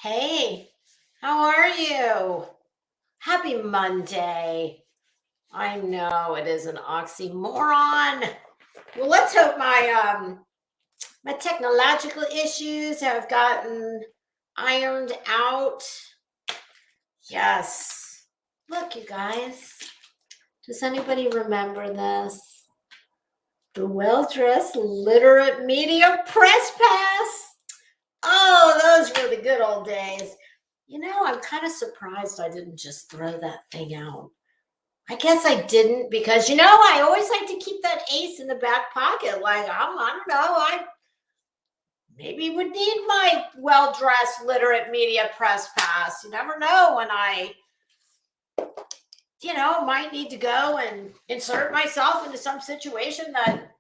Hey, how are you? Happy Monday. I know it is an oxymoron. Well, let's hope my technological issues have gotten ironed out. Yes. Look, you guys. Does anybody remember this? The well-dressed literate media press pass. Oh, those were the good old days. I'm kind of surprised I didn't just throw that thing out. I guess I didn't because, I always like to keep that ace in the back pocket. Like, I don't know, I maybe would need my well-dressed literate media press pass. You never know when I, might need to go and insert myself into some situation that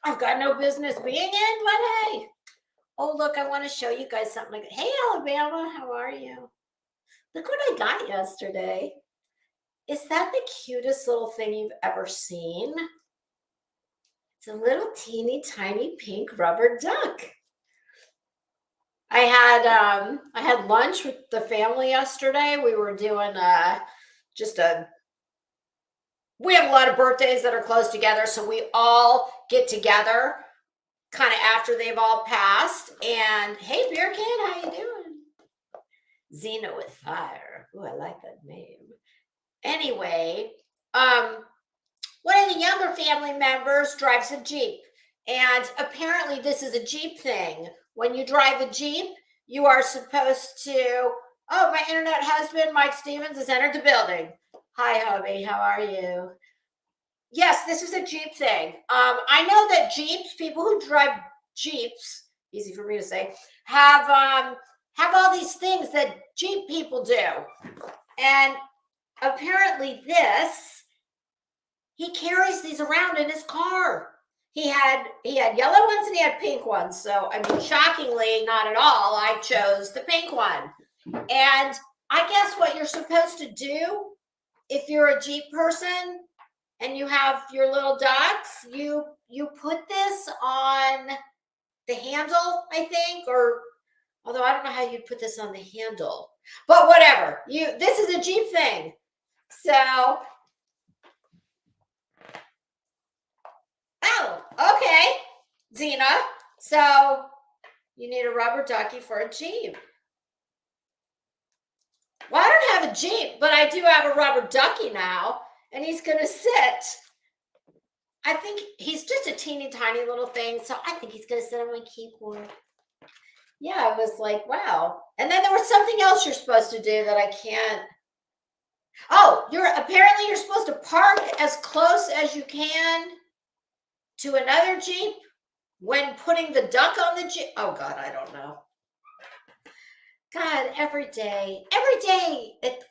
I've got no business being in. But hey, oh, look, I want to show you guys something like, hey, Alabama, how are you? Look what I got yesterday. Is that the cutest little thing you've ever seen? It's a little teeny tiny pink rubber duck. I had lunch with the family yesterday. We were doing we have a lot of birthdays that are close together, so we all get together kind of after they've all passed. And hey, Beer Can, how you doing? Xena with fire. Ooh, I like that name. Anyway, one of the younger family members drives a Jeep. And apparently this is a Jeep thing. When you drive a Jeep, you are supposed to, oh, my internet husband, Mike Stevens, has entered the building. Hi, hubby, how are you? Yes, this is a Jeep thing. I know that Jeeps, people who drive Jeeps, easy for me to say, have all these things that Jeep people do. And apparently he carries these around in his car. He had yellow ones and he had pink ones. So, I mean, shockingly, not at all, I chose the pink one. And I guess what you're supposed to do if you're a Jeep person and you have your little ducks, you put this on the handle, I think, or although I don't know how you'd put this on the handle. But whatever. This is a Jeep thing. So, oh, okay, Xena. So you need a rubber ducky for a Jeep. Well, I don't have a Jeep, but I do have a rubber ducky now, and he's going to sit. I think he's just a teeny tiny little thing, so I think he's going to sit on my keyboard. Yeah, I was like, wow. And then there was something else you're supposed to do that I can't. Oh, apparently you're supposed to park as close as you can to another Jeep when putting the duck on the Jeep. Oh God, I don't know. God, every day,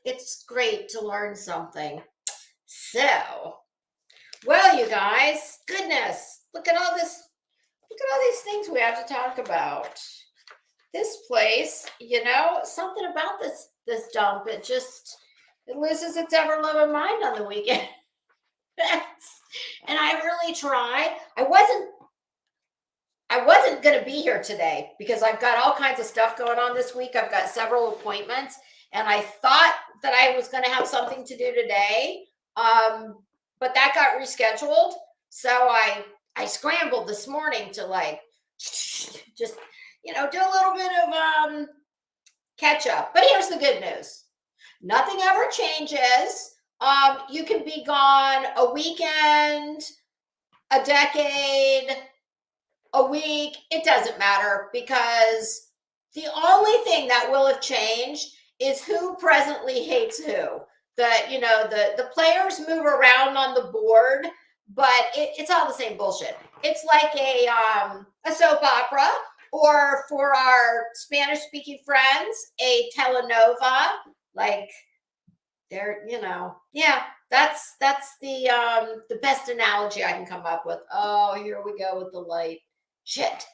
it's great to learn something. So, well, you guys, goodness, look at all these things we have to talk about. This place, something about this dump, it loses its ever-loving mind on the weekend. And I really try. I wasn't going to be here today because I've got all kinds of stuff going on this week. I've got several appointments, and I thought that I was going to have something to do today, but that got rescheduled. So I scrambled this morning to just do a little bit of catch up. But here's the good news: nothing ever changes. You can be gone a weekend, a decade, a week, it doesn't matter, because the only thing that will have changed is who presently hates who. The players move around on the board, but it's all the same bullshit. It's like a soap opera, or for our Spanish speaking friends, a telenovela. Like that's the best analogy I can come up with. Oh, here we go with the light. Shit.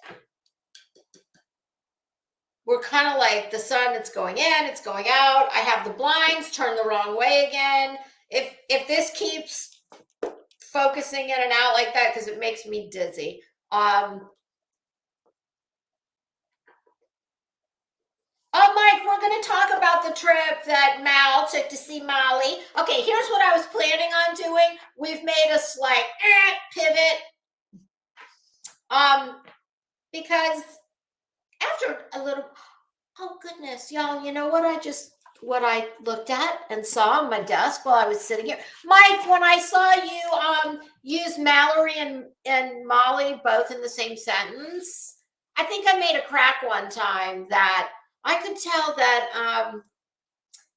We're kind of like the sun, it's going in, it's going out. I have the blinds turned the wrong way again. If this keeps focusing in and out like that, because it makes me dizzy. Oh, Mike, we're going to talk about the trip that Mal took to see Molly. Okay, here's what I was planning on doing. We've made a slight pivot. Because after a little, oh goodness, y'all, you know what I looked at and saw on my desk while I was sitting here? Mike, when I saw you use Mallory and Molly both in the same sentence, I think I made a crack one time that I could tell that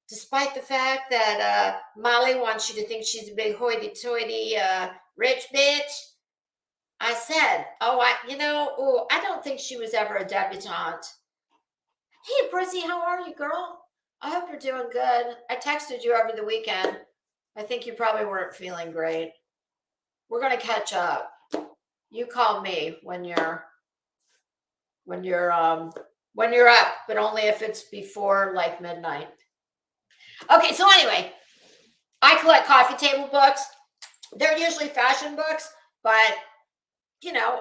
despite the fact that Molly wants you to think she's a big hoity-toity rich bitch, I said, I don't think she was ever a debutante. Hey, Brizzy, how are you, girl? I hope you're doing good. I texted you over the weekend. I think you probably weren't feeling great. We're going to catch up. You call me when you're up, but only if it's before like midnight. Okay, so anyway, I collect coffee table books. They're usually fashion books, but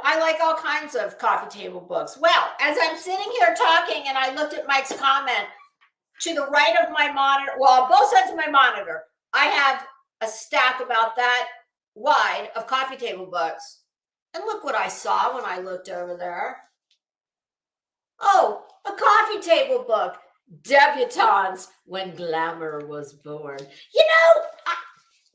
I like all kinds of coffee table books. Well, as I'm sitting here talking and I looked at Mike's comment, to the right of my monitor, well, on both sides of my monitor, I have a stack about that wide of coffee table books. And look what I saw when I looked over there. Oh, a coffee table book. Debutantes When Glamour Was Born.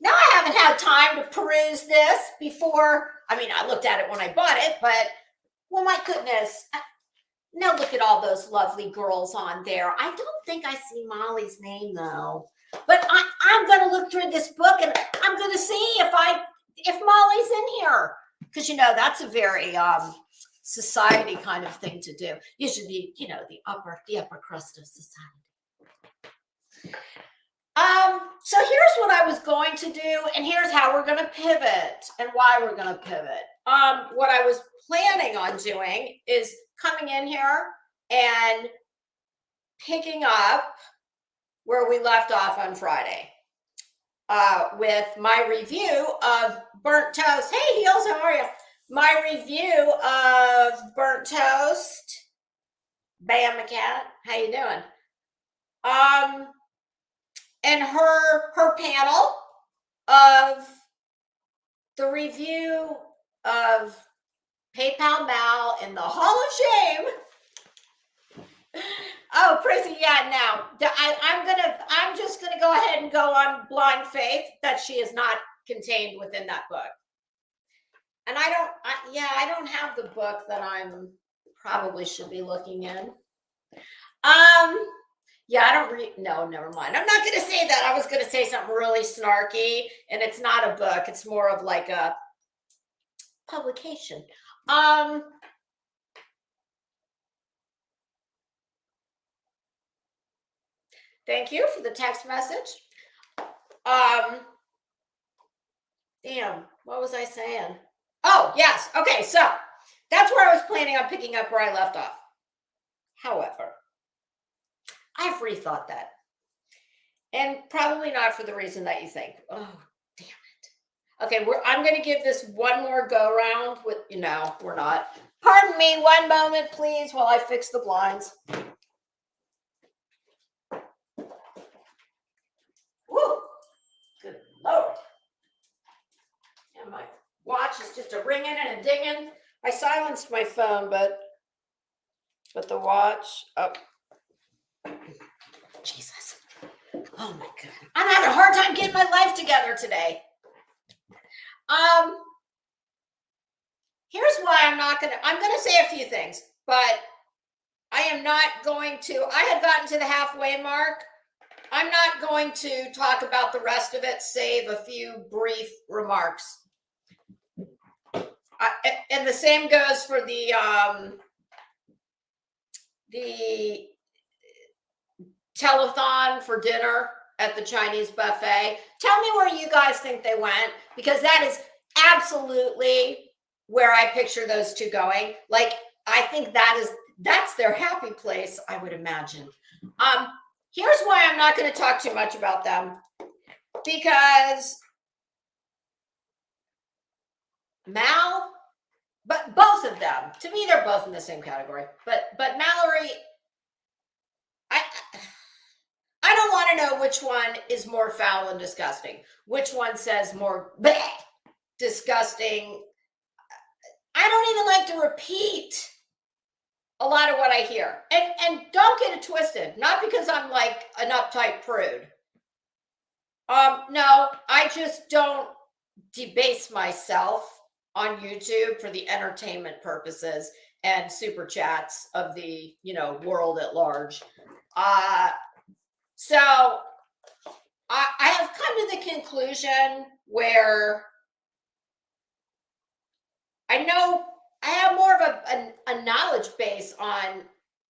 Now I haven't had time to peruse this before. I mean, I looked at it when I bought it, but, well, my goodness. Now look at all those lovely girls on there. I don't think I see Molly's name, though. But I'm going to look through this book, and I'm going to see if Molly's in here. Because, that's a very society kind of thing to do. Usually, the upper crust of society. So here's what I was going to do, and here's how we're going to pivot and why we're going to pivot. What I was planning on doing is coming in here and picking up where we left off on Friday with my review of Burnt Toast. Hey, Heels, how are you? My review of Burnt Toast. Bam, McCat, how you doing? And her panel of the review of PayPal Mal in the Hall of Shame. Oh, Prissy, yeah, now I'm just gonna go ahead and go on blind faith that she is not contained within that book. And I don't have the book that I'm probably should be looking in. Yeah, I don't read. No, never mind. I'm not going to say that. I was going to say something really snarky, and it's not a book. It's more of like a publication. Thank you for the text message. Damn, what was I saying? Oh, yes. Okay, so that's where I was planning on picking up where I left off. However, I've rethought that. And probably not for the reason that you think. Oh, damn it. Okay, I'm going to give this one more go round with, we're not. Pardon me, one moment, please, while I fix the blinds. Woo! Good Lord. And my watch is just a ringing and a dinging. I silenced my phone, but the watch, oh. Jesus. Oh my God. I'm having a hard time getting my life together today. Here's why I'm going to say a few things, but I am not going to, I had gotten to the halfway mark. I'm not going to talk about the rest of it, save a few brief remarks. And the same goes for the telethon for dinner at the Chinese buffet. Tell me where you guys think they went, because that is absolutely where I picture those two going. Like, I think that's their happy place, I would imagine. Here's why I'm not going to talk too much about them, because Mal, but both of them, to me, they're both in the same category. But Mallory, want to know which one is more foul and disgusting. Which one says more bleh, disgusting. I don't even like to repeat a lot of what I hear. And don't get it twisted. Not because I'm like an uptight prude. No, I just don't debase myself on YouTube for the entertainment purposes and super chats of the, world at large. So I have come to the conclusion where I know I have more of a knowledge base on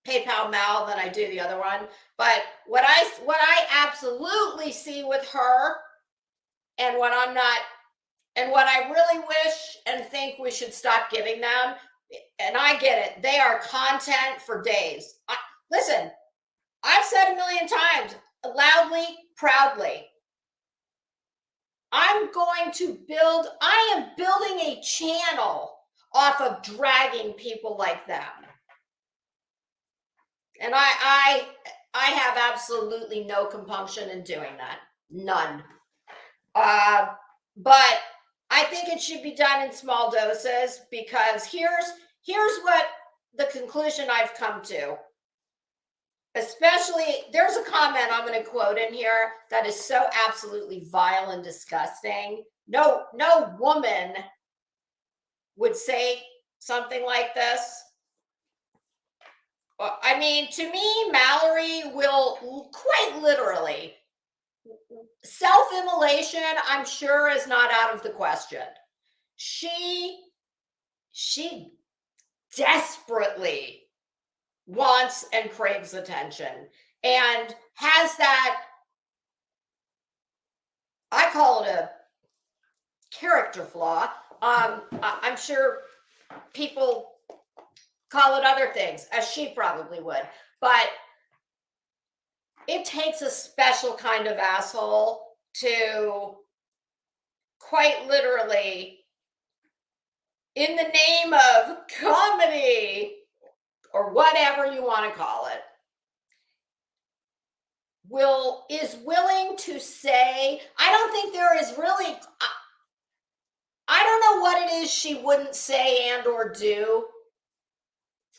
PayPal Mal than I do the other one. But what I absolutely see with her and what I'm not, and what I really wish and think we should stop giving them, and I get it, they are content for days. Listen, I've said a million times, loudly, proudly, I am building a channel off of dragging people like them. And I have absolutely no compunction in doing that. None. But I think it should be done in small doses, because here's what the conclusion I've come to. Especially, there's a comment I'm going to quote in here that is so absolutely vile and disgusting. No woman would say something like this. I mean, to me, Mallory will quite literally, self-immolation, I'm sure, is not out of the question. She desperately wants and craves attention and has that, I call it a character flaw. I'm sure people call it other things, as she probably would, but it takes a special kind of asshole to quite literally, in the name of comedy or whatever you want to call it, is willing to say, I don't think there is really, I don't know what it is she wouldn't say and or do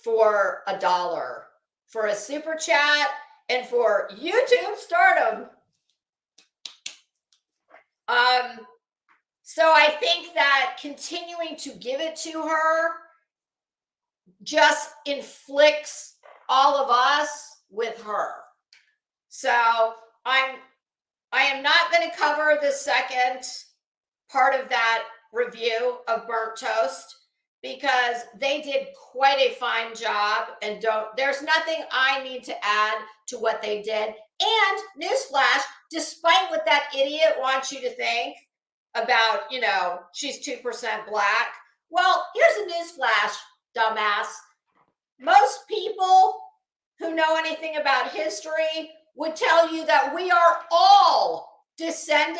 for $1, for a super chat, and for YouTube stardom. So I think that continuing to give it to her just inflicts all of us with her. So I am not going to cover the second part of that review of Burnt Toast, because they did quite a fine job, and there's nothing I need to add to what they did. And newsflash, despite what that idiot wants you to think about, she's 2% black. Well, here's a newsflash, dumbass. Most people who know anything about history would tell you that we are all descended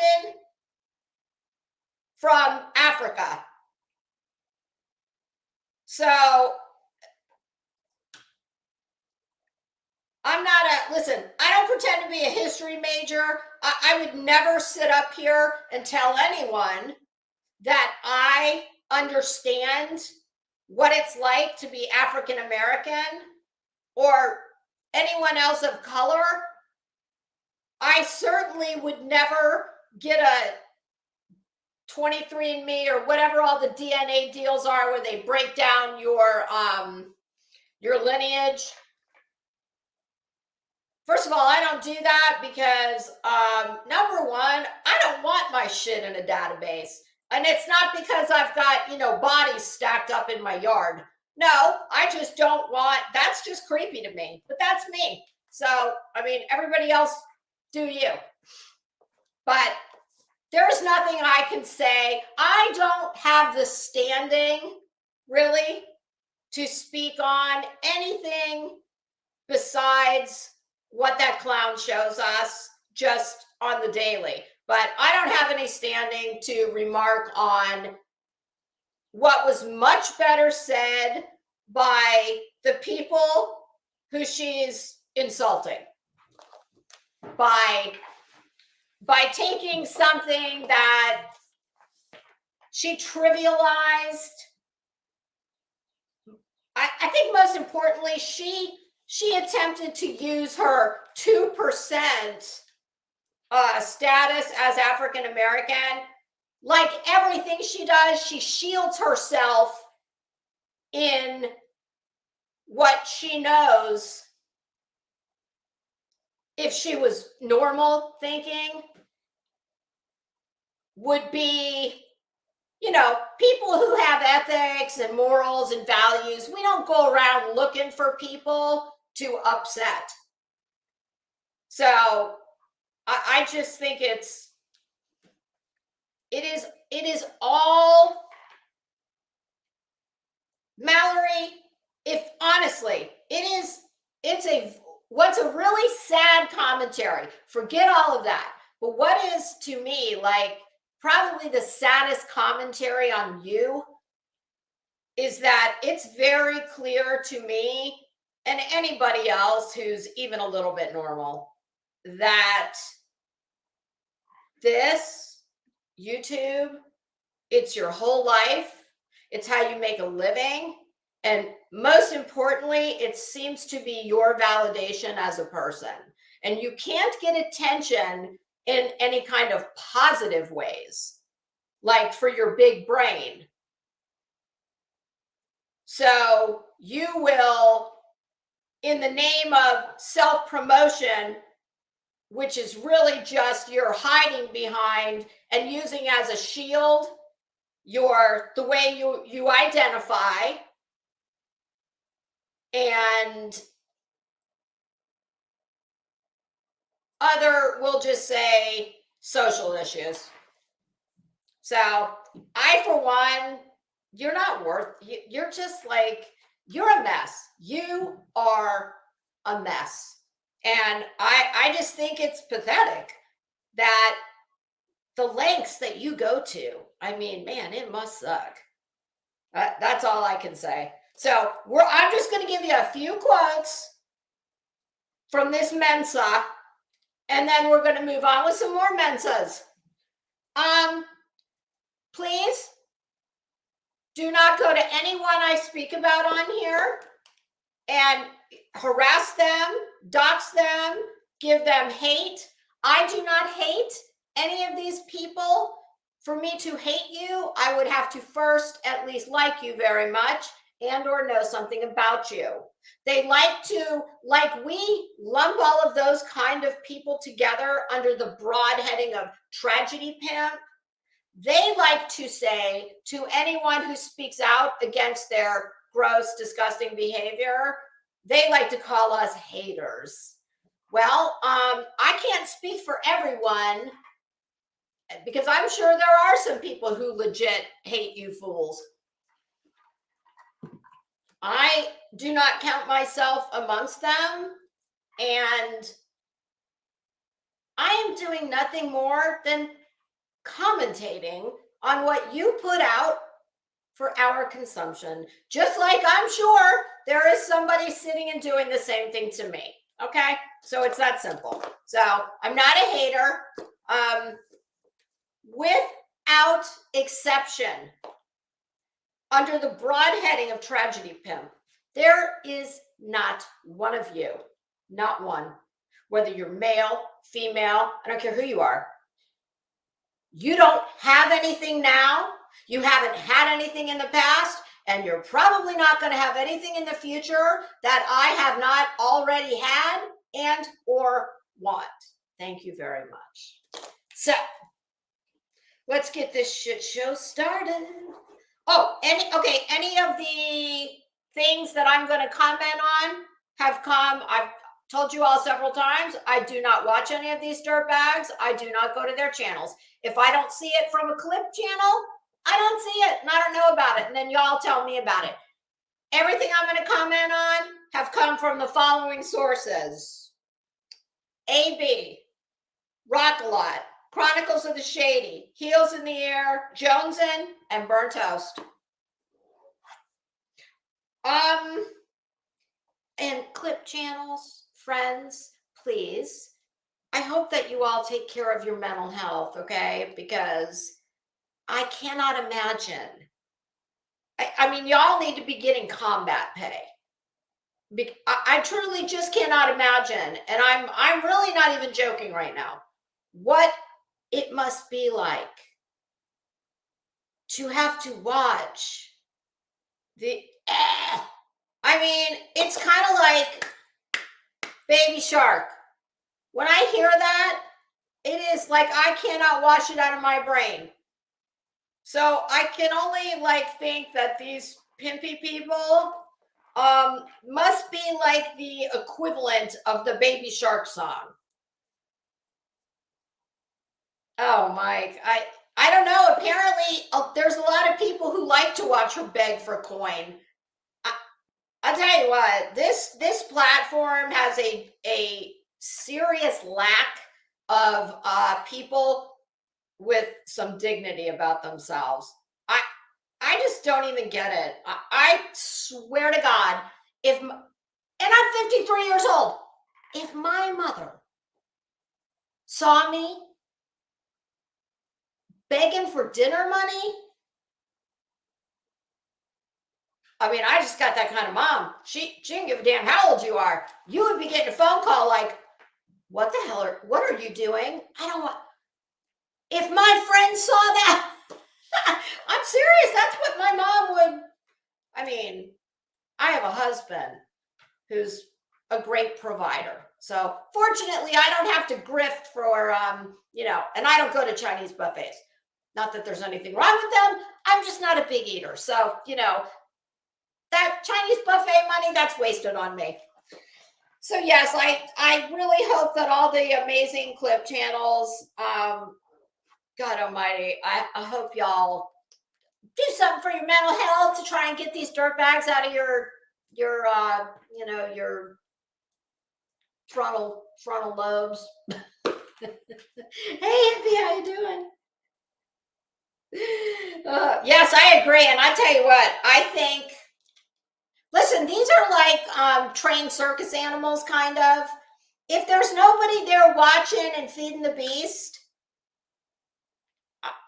from Africa. So listen, I don't pretend to be a history major. I would never sit up here and tell anyone that I understand what it's like to be African American or anyone else of color. I certainly would never get a 23andMe or whatever all the DNA deals are where they break down your lineage. First of all, I don't do that because, number one, I don't want my shit in a database. And it's not because I've got, bodies stacked up in my yard. No, I just don't want, that's just creepy to me, but that's me. So, everybody else, do you. But there's nothing I can say. I don't have the standing, really, to speak on anything besides what that clown shows us just on the daily. But I don't have any standing to remark on what was much better said by the people who she's insulting. by taking something that she trivialized. I think most importantly, she attempted to use her 2% status as African American. Like everything she does, she shields herself in what she knows. If she was normal thinking, would be, you know, people who have ethics and morals and values. We don't go around looking for people to upset. So I just think it is all, Mallory, if honestly, what's a really sad commentary. Forget all of that. But what is to me like probably the saddest commentary on you is that it's very clear to me and anybody else who's even a little bit normal that this YouTube, it's your whole life. It's how you make a living. And most importantly, it seems to be your validation as a person. And you can't get attention in any kind of positive ways, like for your big brain. So you will, in the name of self-promotion, which is really just you're hiding behind and using as a shield the way you identify, and other, we'll just say, social issues. So I, for one, you're not worth, you're just like, you're a mess. You are a mess. And I just think it's pathetic that the lengths that you go to, I mean, man, it must suck. That's all I can say. So I'm just going to give you a few quotes from this Mensa, and then we're going to move on with some more Mensas. Please do not go to anyone I speak about on here and harass them, dox them, give them hate. I do not hate any of these people. For me to hate you, I would have to first at least like you very much and or know something about you. They like we lump all of those kind of people together under the broad heading of tragedy pimp. They like to say to anyone who speaks out against their gross, disgusting behavior, they like to call us haters. Well, I can't speak for everyone because I'm sure there are some people who legit hate you fools. I do not count myself amongst them, and I am doing nothing more than commentating on what you put out for our consumption, just like I'm sure there is somebody sitting and doing the same thing to me. Okay, so it's that simple. So I'm not a hater. Without exception, under the broad heading of tragedy pimp, there is not one of you, not one, whether you're male, female, I don't care who you are. You don't have anything now. You haven't had anything in the past, and you're probably not going to have anything in the future that I have not already had and or want. Thank you very much. So let's get this shit show started. Oh, any of the things that I'm going to comment on have come. I've told you all several times, I do not watch any of these dirtbags. I do not go to their channels. If I don't see it from a clip channel, I don't see it and I don't know about it. And then y'all tell me about it. Everything I'm going to comment on have come from the following sources: AB, Rock a Lot, Chronicles of the Shady, Heels in the Air, Jonesin, and Burnt Toast. And clip channels, friends, please. I hope that you all take care of your mental health, okay? Because I cannot imagine. I mean, y'all need to be getting combat pay. I truly just cannot imagine, and I'm really not even joking right now, what it must be like to have to watch the. I mean, it's kind of like Baby Shark. When I hear that, it is like I cannot wash it out of my brain. So I can only like think that these pimpy people must be like the equivalent of the Baby Shark song. Oh, Mike, I don't know. Apparently, there's a lot of people who like to watch her beg for coin. I'll tell you what, this platform has a serious lack of people with some dignity about themselves. I just don't even get it. I swear to God, and I'm 53 years old, if my mother saw me begging for dinner money, I mean, I just got that kind of mom. She didn't give a damn how old you are. You would be getting a phone call like, what the hell what are you doing? I don't want, if my friend saw that, I'm serious. That's what my mom would. I mean, I have a husband who's a great provider. So fortunately, I don't have to grift for, and I don't go to Chinese buffets. Not that there's anything wrong with them. I'm just not a big eater. So, that Chinese buffet money, that's wasted on me. So yes, I really hope that all the amazing clip channels, God almighty, I hope y'all do something for your mental health to try and get these dirt bags out of your frontal lobes. Hey, Hippie, how you doing? Yes, I agree. And I tell you what, I think, listen, these are like trained circus animals, kind of. If there's nobody there watching and feeding the beast,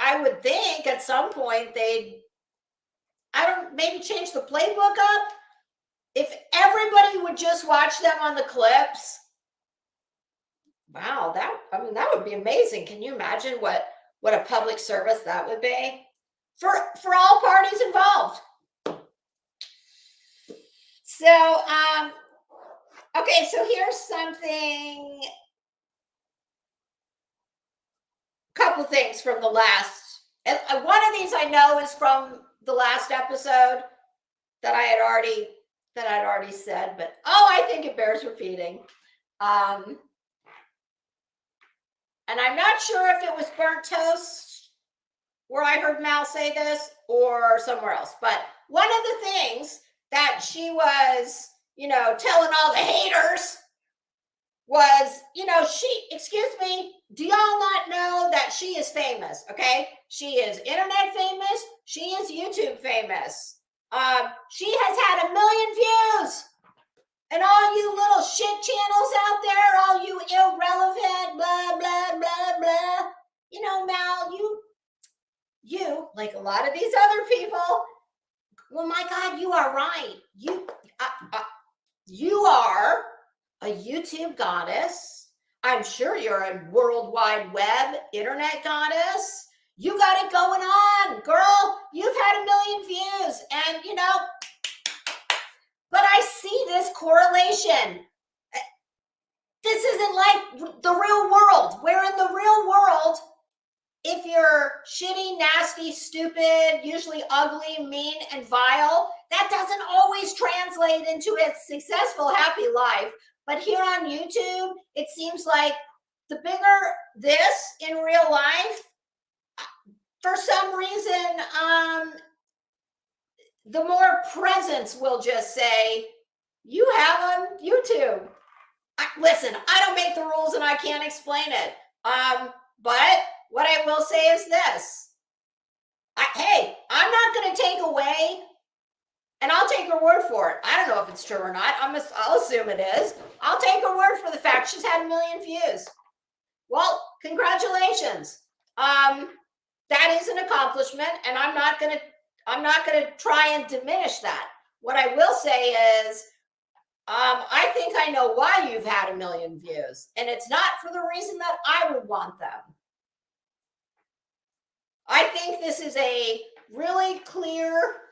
I would think at some point maybe change the playbook up. If everybody would just watch them on the clips, wow, that would be amazing. Can you imagine what a public service that would be for all parties involved? So, okay, so here's something, couple things from the last, and one of these I know is from the last episode that I'd already said, but I think it bears repeating. And I'm not sure if it was Burnt Toast where I heard Mal say this or somewhere else, but one of the things that she was, telling all the haters was, excuse me, do y'all not know that she is famous? Okay. She is internet famous. She is YouTube famous. She has had 1 million views. And all you little shit channels out there, all you irrelevant, blah, blah, blah, blah. Mal, you, like a lot of these other people, well, my God, you are right. You are a YouTube goddess. I'm sure you're a World Wide Web internet goddess. You got it going on, girl. You've had 1 million views. And, but I see this correlation. This isn't like the real world. Where in the real world, if you're shitty, nasty, stupid, usually ugly, mean, and vile, that doesn't always translate into a successful, happy life. But here on YouTube, it seems like the bigger this in real life, for some reason, the more presence will just say, you have on YouTube. Listen, I don't make the rules and I can't explain it. But what I will say is this. Hey, I'm not going to take away, and I'll take her word for it. I don't know if it's true or not. I'll assume it is. I'll take her word for the fact she's had 1 million views. Well, congratulations. That is an accomplishment, and I'm not gonna try and diminish that. What I will say is, I think I know why you've had 1 million views, and it's not for the reason that I would want them. I think this is a really clear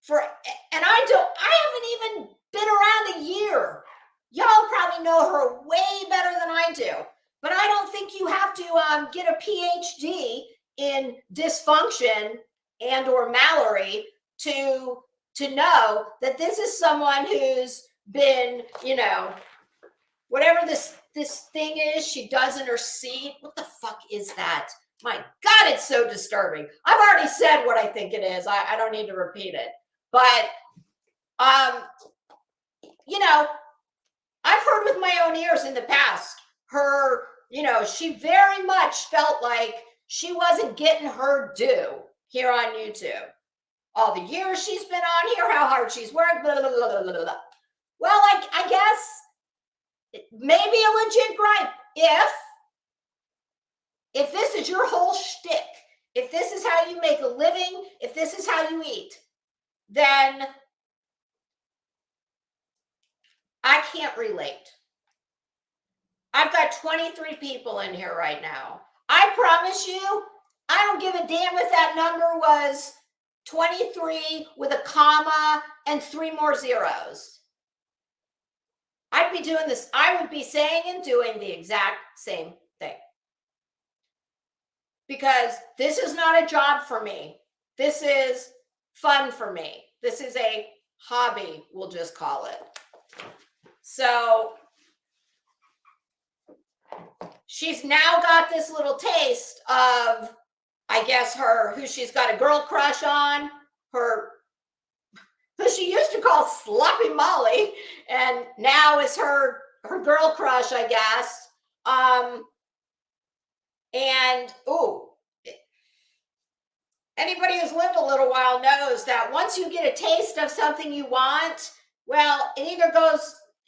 and I haven't even been around a year. Y'all probably know her way better than I do, but I don't think you have to get a PhD in dysfunction and or Mallory to know that this is someone who's been, whatever this thing is she does in her seat. What the fuck is that? My God, it's so disturbing. I've already said what I think it is. I don't need to repeat it. But, I've heard with my own ears in the past, her, she very much felt like she wasn't getting her due here on YouTube. All the years she's been on here, how hard she's worked, blah, blah, blah, blah, blah. Well, I guess maybe a legit gripe if this is your whole shtick, if this is how you make a living, if this is how you eat, then I can't relate. I've got 23 people in here right now. I promise you, I don't give a damn if that number was 23 with a comma and 3 more zeros. I'd be doing this. I would be saying and doing the exact same thing. Because this is not a job for me. This is fun for me. This is a hobby, we'll just call it. So she's now got this little taste of, I guess, who she's got a girl crush on, who she used to call Sloppy Molly, and now is her girl crush, I guess. And anybody who's lived a little while knows that once you get a taste of something you want, well, it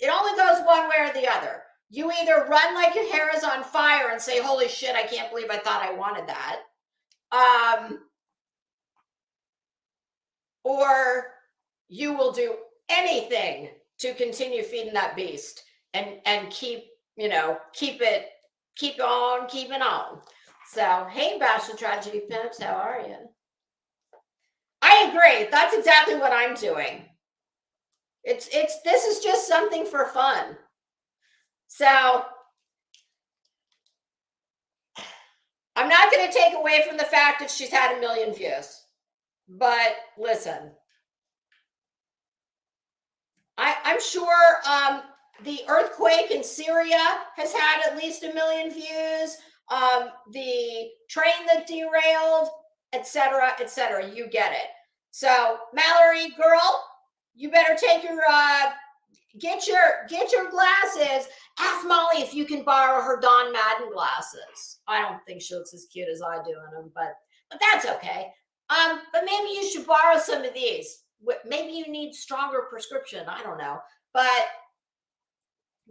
only goes one way or the other. You either run like your hair is on fire and say, holy shit, I can't believe I thought I wanted that. Or you will do anything to continue feeding that beast and keep on keeping on. So, hey, Bachelor Tragedy Pimps, how are you? I agree. That's exactly what I'm doing. This is just something for fun. So I'm not going to take away from the fact that she's had 1 million views. But listen, I'm sure the earthquake in Syria has had at least 1 million views. The train that derailed, etc., etc. You get it. So Mallory, girl, you better take your get your glasses. Ask Molly if you can borrow her Don Madden glasses. I don't think she looks as cute as I do in them, but that's okay. But maybe you should borrow some of these. Maybe you need stronger prescription. I don't know. But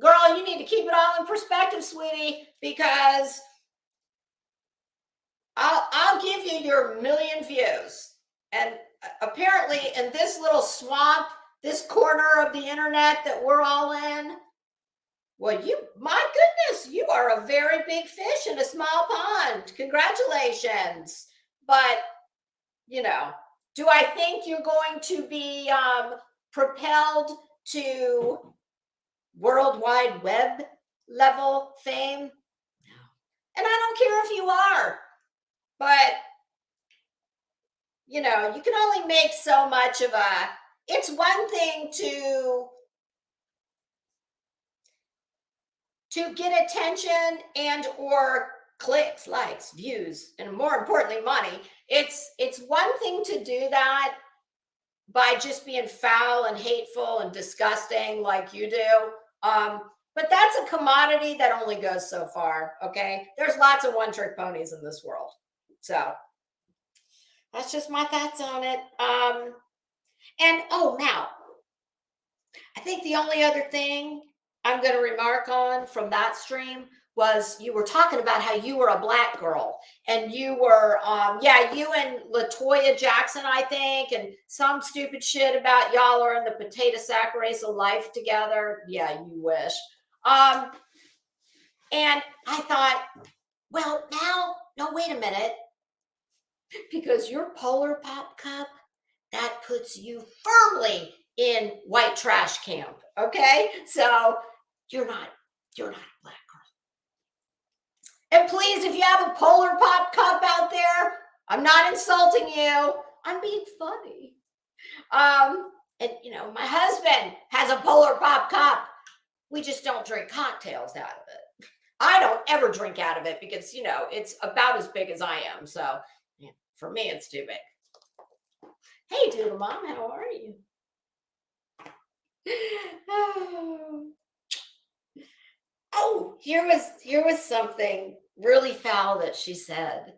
girl, you need to keep it all in perspective, sweetie, because I'll give you your 1 million views. And apparently in this little swamp, this corner of the internet that we're all in, well, my goodness, you are a very big fish in a small pond. Congratulations. But, do I think you're going to be propelled to World Wide Web level fame? No. And I don't care if you are, but, you can only make so much of it's one thing to get attention and or clicks, likes, views, and more importantly, money. It's one thing to do that by just being foul and hateful and disgusting like you do. But that's a commodity that only goes so far, okay? There's lots of one-trick ponies in this world. So that's just my thoughts on it. And now, I think the only other thing I'm going to remark on from that stream was you were talking about how you were a Black girl and you were, you and LaToya Jackson, I think, and some stupid shit about y'all are in the potato sack race of life together. Yeah, you wish. And I thought, well, now, no, wait a minute, because your Polar Pop cup, that puts you firmly in white trash camp. Okay, so you're not a Black girl. And please, if you have a Polar Pop cup out there, I'm not insulting you. I'm being funny. And my husband has a Polar Pop cup. We just don't drink cocktails out of it. I don't ever drink out of it because it's about as big as I am. So for me, it's too big. Hey, Doodle Mom, how are you? Oh, here was something really foul that she said.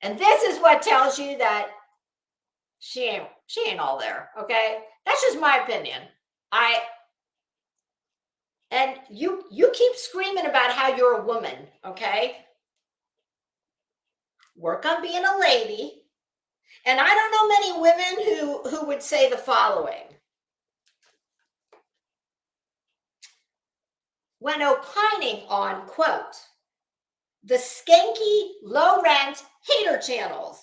And this is what tells you that she ain't all there, okay? That's just my opinion. And you keep screaming about how you're a woman, okay? Work on being a lady. And I don't know many women who would say the following. When opining on, quote, the skanky, low-rent hater channels, ...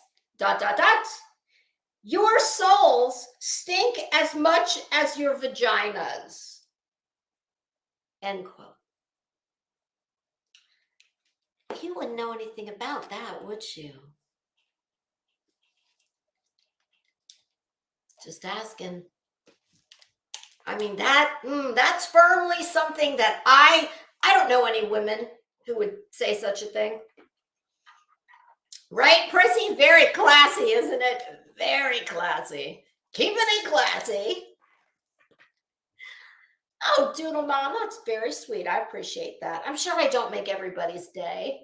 your souls stink as much as your vaginas, end quote. You wouldn't know anything about that, would you? Just asking. I mean, that's firmly something that I don't know any women who would say such a thing. Right, Prissy? Very classy, isn't it? Very classy. Keeping it classy. Oh, Doodle Mom, that's very sweet. I appreciate that. I'm sure I don't make everybody's day.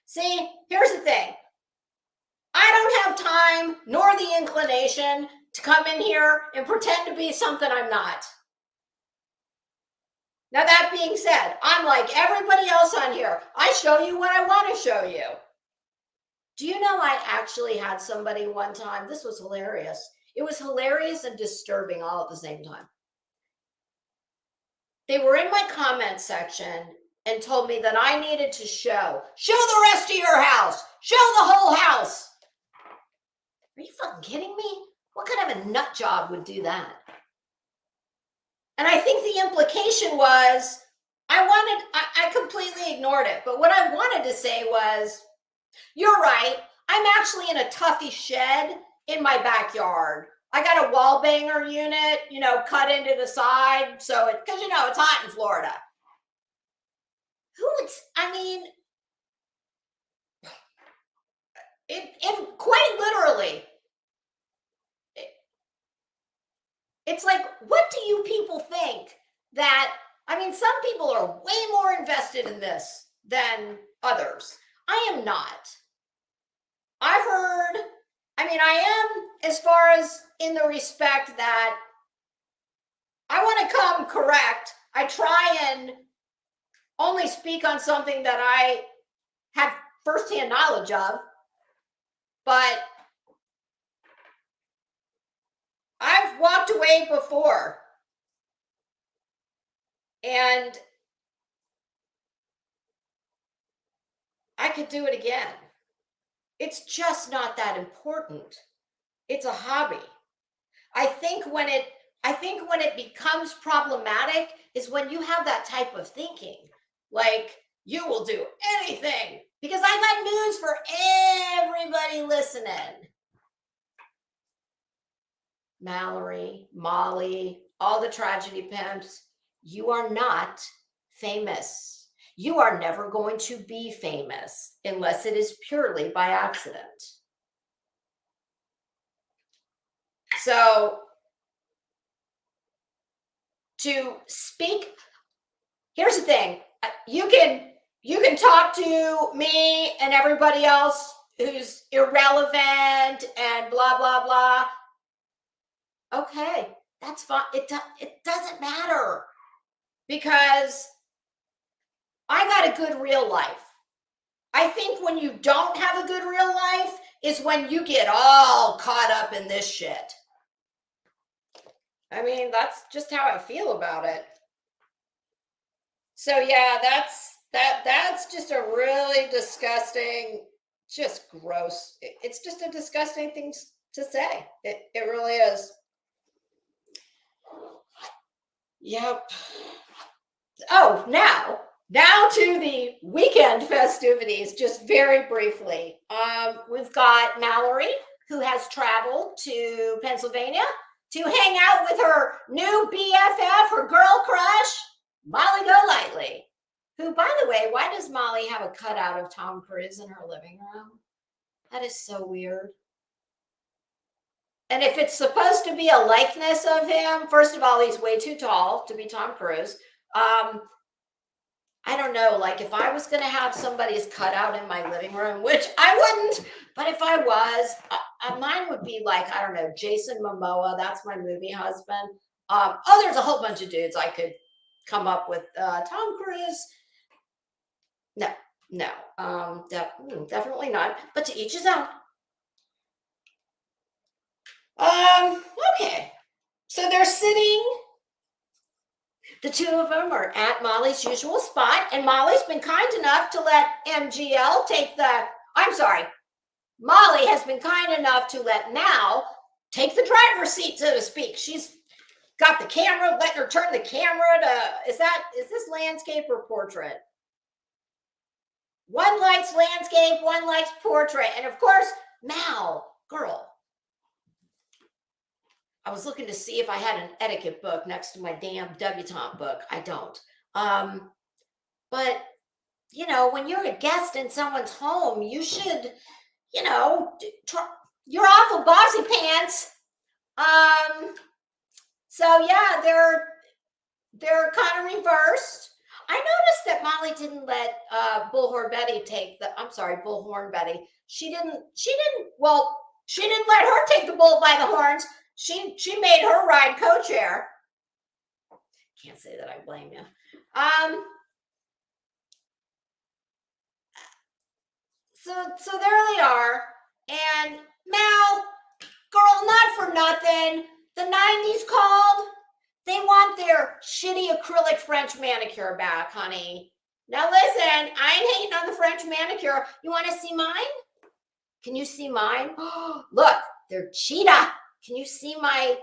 See, here's the thing. I don't have time nor the inclination to come in here and pretend to be something I'm not. Now, that being said, I'm like everybody else on here. I show you what I want to show you. Do you know I actually had somebody one time, this was hilarious. It was hilarious and disturbing all at the same time. They were in my comment section and told me that I needed to show the rest of your house, show the whole house. Are you fucking kidding me? What kind of a nut job would do that? And I think the implication was, I completely ignored it. But what I wanted to say was, you're right. I'm actually in a Tuffy shed in my backyard. I got a wall banger unit, cut into the side. So because it's hot in Florida. It quite literally, it's like, what do you people think that, some people are way more invested in this than others. I am not. I am as far as in the respect that I want to come correct. I try and only speak on something that I have firsthand knowledge of, but I've walked away before, and I could do it again. It's just not that important. It's a hobby. I think when it becomes problematic is when you have that type of thinking, like you will do anything, because I got news for everybody listening. Mallory, Molly, all the tragedy pimps, you are not famous. You are never going to be famous unless it is purely by accident. So to speak, here's the thing. You can talk to me and everybody else who's irrelevant and blah, blah, blah. Okay, that's fine. It doesn't matter, because I got a good real life. I think when you don't have a good real life is when you get all caught up in this shit. I mean, that's just how I feel about it. So yeah, that's just a really disgusting, just gross. It's just a disgusting thing to say. It really is. Yep. Oh, now to the weekend festivities, just very briefly. We've got Mallory, who has traveled to Pennsylvania to hang out with her new BFF, her girl crush, Molly Golightly. Who, by the way, why does Molly have a cutout of Tom Cruise in her living room? That is so weird. And if it's supposed to be a likeness of him, first of all, he's way too tall to be Tom Cruise. I don't know, like if I was going to have somebody's cutout in my living room, which I wouldn't, but if I was, mine would be like, I don't know, Jason Momoa. That's my movie husband. There's a whole bunch of dudes I could come up with. Tom Cruise. No, definitely not. But to each his own. Okay. So they're sitting. The two of them are at Molly's usual spot, and Molly's been kind enough to let MGL take the. I'm sorry. Molly has been kind enough to let Mal take the driver's seat, so to speak. She's got the camera, letting her turn the camera to. Is this landscape or portrait? One likes landscape, one likes portrait. And of course, Mal, girl. I was looking to see if I had an etiquette book next to my damn debutante book. I don't. But, you know, when you're a guest in someone's home, you should, you know, you're awful bossy pants. So, yeah, they're kind of reversed. I noticed that Molly didn't let Bullhorn Betty take the, I'm sorry, Bullhorn Betty. She didn't let her take the bull by the horns. She made her ride co-chair. Can't say that I blame you. So there they are. And Mal, girl, not for nothing. The 90s called. They want their shitty acrylic French manicure back, honey. Now listen, I ain't hating on the French manicure. You want to see mine? Can you see mine? Look, they're cheetah. Can you see my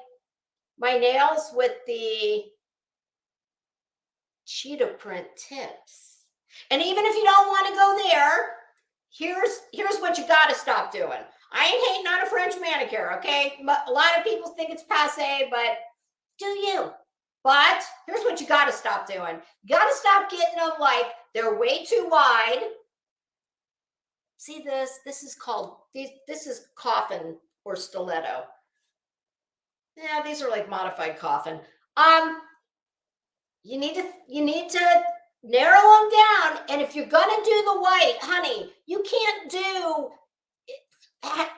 nails with the cheetah print tips? And even if you don't want to go there, here's what you got to stop doing. I ain't hating on a French manicure, okay? A lot of people think it's passe, but do you? But here's what you got to stop doing. You got to stop getting them like they're way too wide. See this? This is called, this is coffin or stiletto. Yeah, these are like modified coffin. You need to narrow them down. And if you're gonna do the white, honey, you can't do.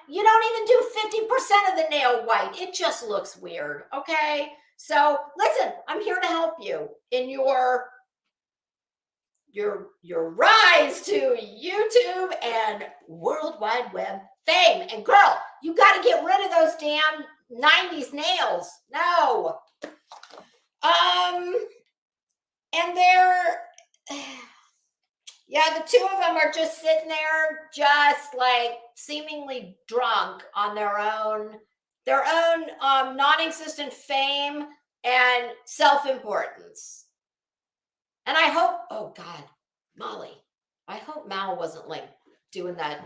You don't even do 50% of the nail white. It just looks weird. Okay. So listen, I'm here to help you in your rise to YouTube and World Wide Web fame. And girl, you got to get rid of those damn 90s nails. No. And they're, yeah, the two of them are just sitting there, just like seemingly drunk on their own non-existent fame and self-importance. And I hope, oh God, Molly, I hope Mal wasn't like doing that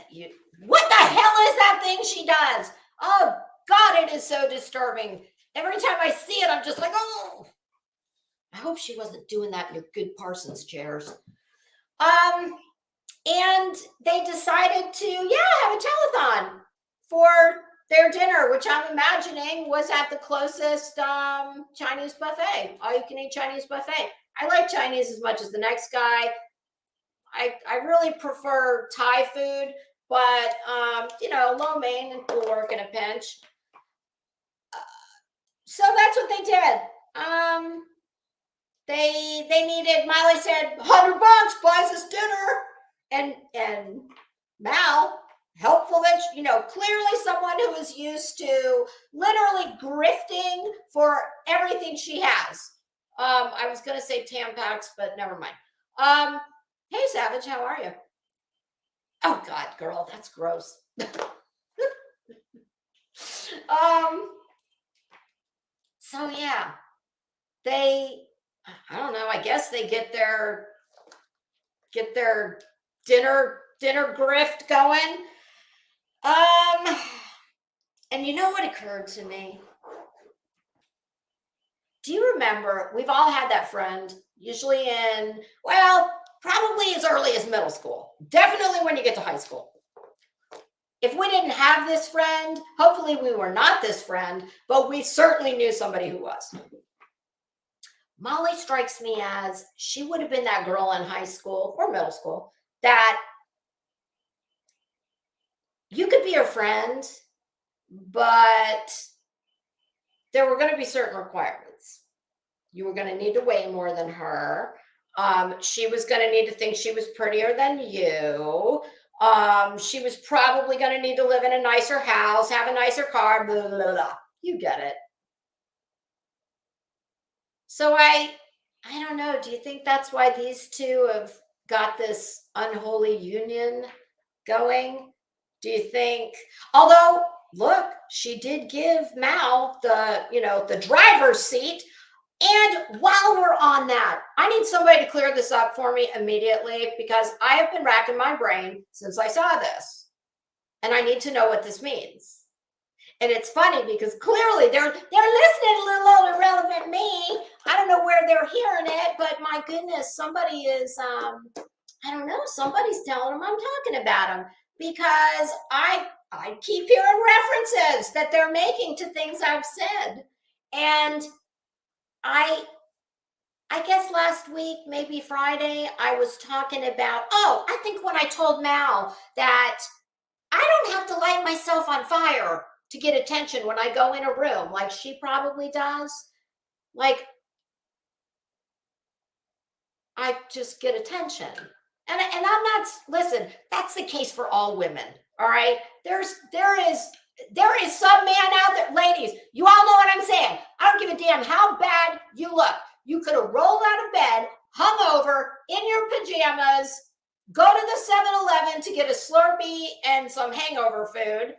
you, what the hell is that thing she does? Oh God, it is so disturbing. Every time I see it, I'm just like, oh, I hope she wasn't doing that in your good Parsons chairs. And they decided to, have a telethon for their dinner, which I'm imagining was at the closest Chinese buffet, all-you-can-eat Chinese buffet. I like Chinese as much as the next guy. I really prefer Thai food, but, lo mein will work in a pinch. So that's what they did. they needed, Miley said, $100 buys us dinner. And Mal, helpful that, clearly someone who is used to literally grifting for everything she has. I was going to say Tampax, but never mind. Hey, Savage, how are you? Oh, God, girl, that's gross. So yeah, I don't know, I guess they get their dinner grift going. And you know what occurred to me? Do you remember, we've all had that friend, usually in, well, probably as early as middle school, definitely when you get to high school. If we didn't have this friend, hopefully we were not this friend, but we certainly knew somebody who was. Molly strikes me as she would have been that girl in high school or middle school that you could be her friend, but there were going to be certain requirements. You were going to need to weigh more than her. She was going to need to think she was prettier than you. She was probably going to need to live in a nicer house, have a nicer car, blah, blah, blah. You get it. So I don't know. Do you think that's why these two have got this unholy union going? Do you think, although, look, she did give Mal the driver's seat. And while we're on that, I need somebody to clear this up for me immediately, because I have been racking my brain since I saw this. And I need to know what this means. And it's funny because clearly they're listening to little old irrelevant me. I don't know where they're hearing it, but my goodness, somebody is, I don't know, somebody's telling them I'm talking about them, because I keep hearing references that they're making to things I've said. And I guess last week, maybe Friday, I was talking about, I think when I told Mal that I don't have to light myself on fire to get attention when I go in a room, like she probably does. Like, I just get attention. And I'm not, listen, that's the case for all women, all right? There is some man out there, ladies, you all know what I'm saying. I don't give a damn how bad you look. You could have rolled out of bed, hung over in your pajamas, go to the 7-Eleven to get a Slurpee and some hangover food.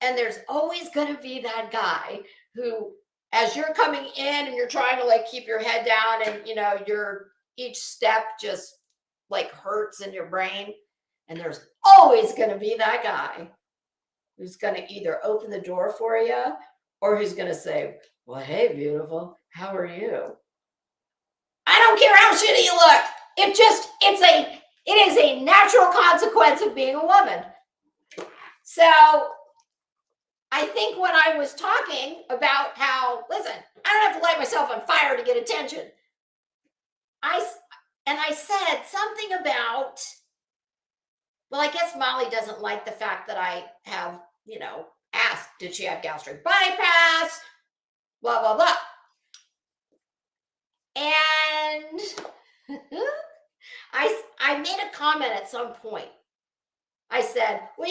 And there's always going to be that guy who, as you're coming in and you're trying to like keep your head down and, your each step just like hurts in your brain. And there's always going to be that guy who's going to either open the door for you or who's going to say, well, hey, beautiful, how are you? I don't care how shitty you look. It is a natural consequence of being a woman. So I think when I was talking about how, listen, I don't have to light myself on fire to get attention. I said something about, well, I guess Molly doesn't like the fact that I have, asked, did she have gastric bypass? Blah, blah, blah. And I made a comment at some point. I said, well,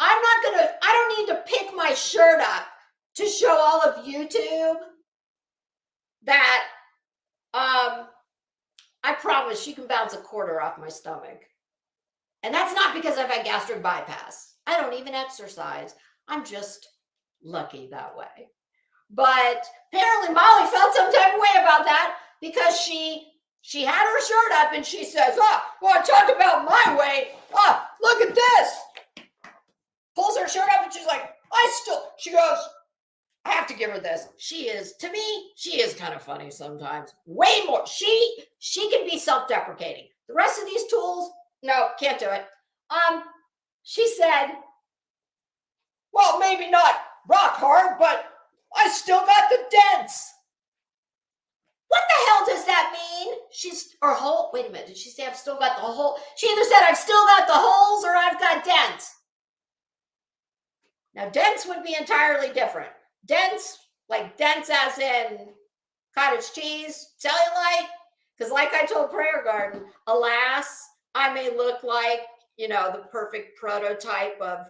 I don't need to pick my shirt up to show all of YouTube that I promise you can bounce a quarter off my stomach. And that's not because I've had gastric bypass. I don't even exercise. I'm just lucky that way. But apparently Molly felt some type of way about that, because she had her shirt up and she says, want to talk about my weight? Look at this. Pulls her shirt up and she's like, she goes, I have to give her this. To me, she is kind of funny sometimes. Way more. She can be self-deprecating. The rest of these tools, no, can't do it. She said, well, maybe not rock hard, but I still got the dents. What the hell does that mean? Wait a minute. Did she say I've still got the hole? She either said I've still got the holes or I've got dents. Now, dents would be entirely different. Dents as in cottage cheese, cellulite. Because like I told Prayer Garden, alas, I may look like, the perfect prototype of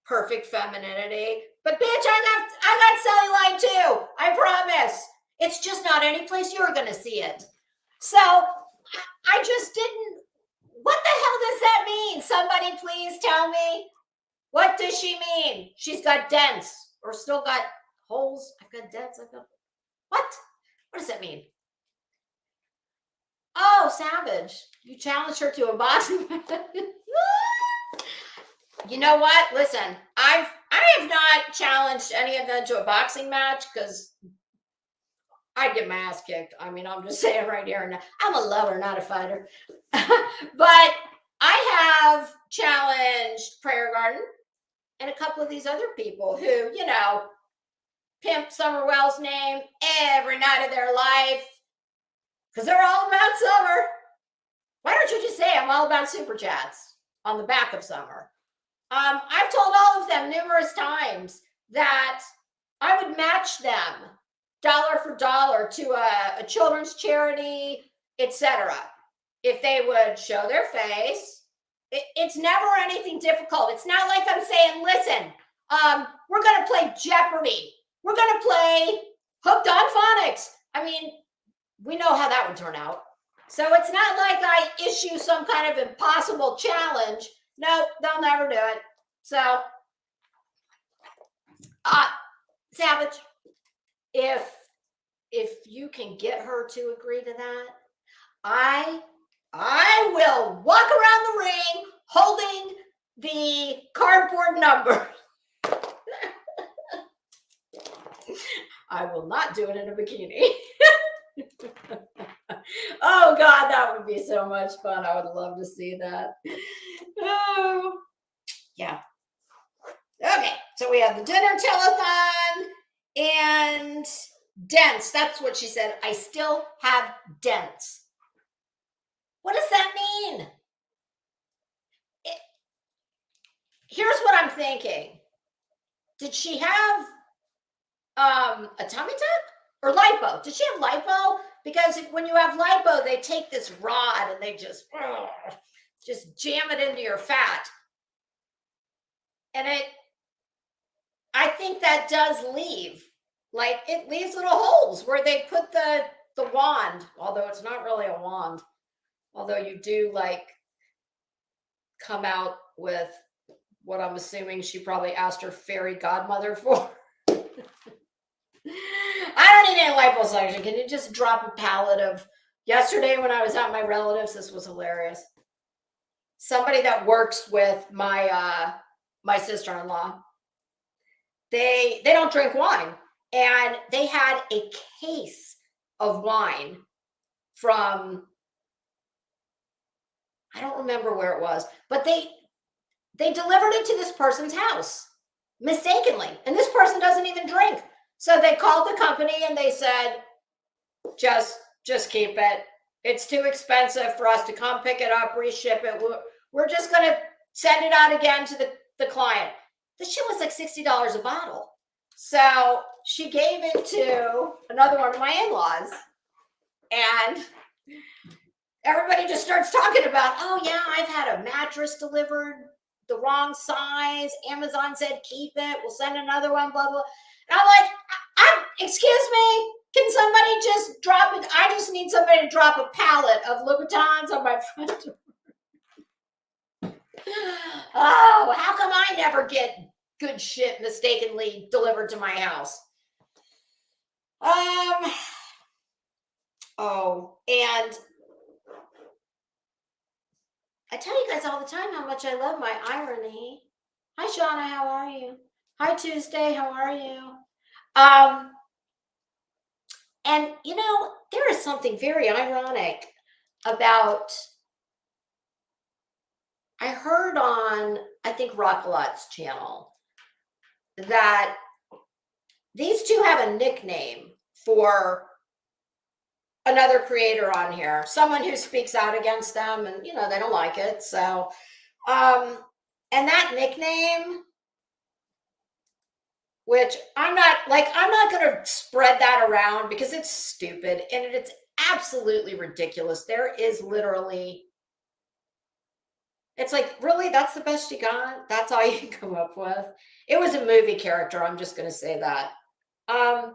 perfect femininity, but bitch, I got cellulite too. I promise. It's just not any place you're going to see it. So I just didn't. What the hell does that mean? Somebody please tell me. What does she mean? She's got dents or still got holes. I've got dents. What? What does that mean? Oh, savage. You challenged her to a boxing match. You know what? Listen, I have not challenged any of them to a boxing match because I'd get my ass kicked. I mean, I'm just saying right here and now. I'm a lover, not a fighter. But I have challenged Prayer Garden and a couple of these other people who, pimp Summer Wells' name every night of their life because they're all about Summer. Why don't you just say I'm all about super chats on the back of Summer? I've told all of them numerous times that I would match them dollar for dollar to a children's charity, etc. If they would show their face. It's never anything difficult. It's not like I'm saying, listen, we're going to play Jeopardy. We're going to play Hooked on Phonics. I mean, we know how that would turn out. So it's not like I issue some kind of impossible challenge. No, they'll never do it. So, savage, if you can get her to agree to that, I will walk around the ring holding the cardboard number. I will not do it in a bikini. Oh God, that would be so much fun. I would love to see that. Oh, yeah. Okay, so we have the dinner telethon and dents. That's what she said. I still have dents. What does that mean? Here's what I'm thinking. Did she have a tummy tuck or lipo? Did she have lipo? Because when you have lipo, they take this rod and they just jam it into your fat. And I think that does leave. Like, it leaves little holes where they put the wand, although it's not really a wand. Although you do, like, come out with what I'm assuming she probably asked her fairy godmother for. I don't need any liposuction. Can you just drop a pallet of... Yesterday when I was at my relatives, this was hilarious. Somebody that works with my my sister-in-law, they don't drink wine. And they had a case of wine from... I don't remember where it was, but they delivered it to this person's house mistakenly. And this person doesn't even drink. So they called the company and they said, just keep it. It's too expensive for us to come pick it up, reship it. We're just going to send it out again to the client. This shit was like $60 a bottle. So she gave it to another one of my in-laws. And everybody just starts talking about, oh yeah, I've had a mattress delivered the wrong size. Amazon said, keep it. We'll send another one, blah, blah. And I'm like, excuse me, can somebody just drop it? I just need somebody to drop a pallet of Louboutins on my front door. Oh, how come I never get good shit mistakenly delivered to my house? Oh, and I tell you guys all the time how much I love my irony. Hi, Shauna, how are you? Hi, Tuesday, how are you? And, there is something very ironic about, I heard on, I think, Rockalot's channel that these two have a nickname for another creator on here, someone who speaks out against them and, they don't like it. So, and that nickname which I'm not going to spread that around because it's stupid and it's absolutely ridiculous. There is literally, it's like, really, that's the best you got? That's all you can come up with? It was a movie character. I'm just going to say that. Yeah,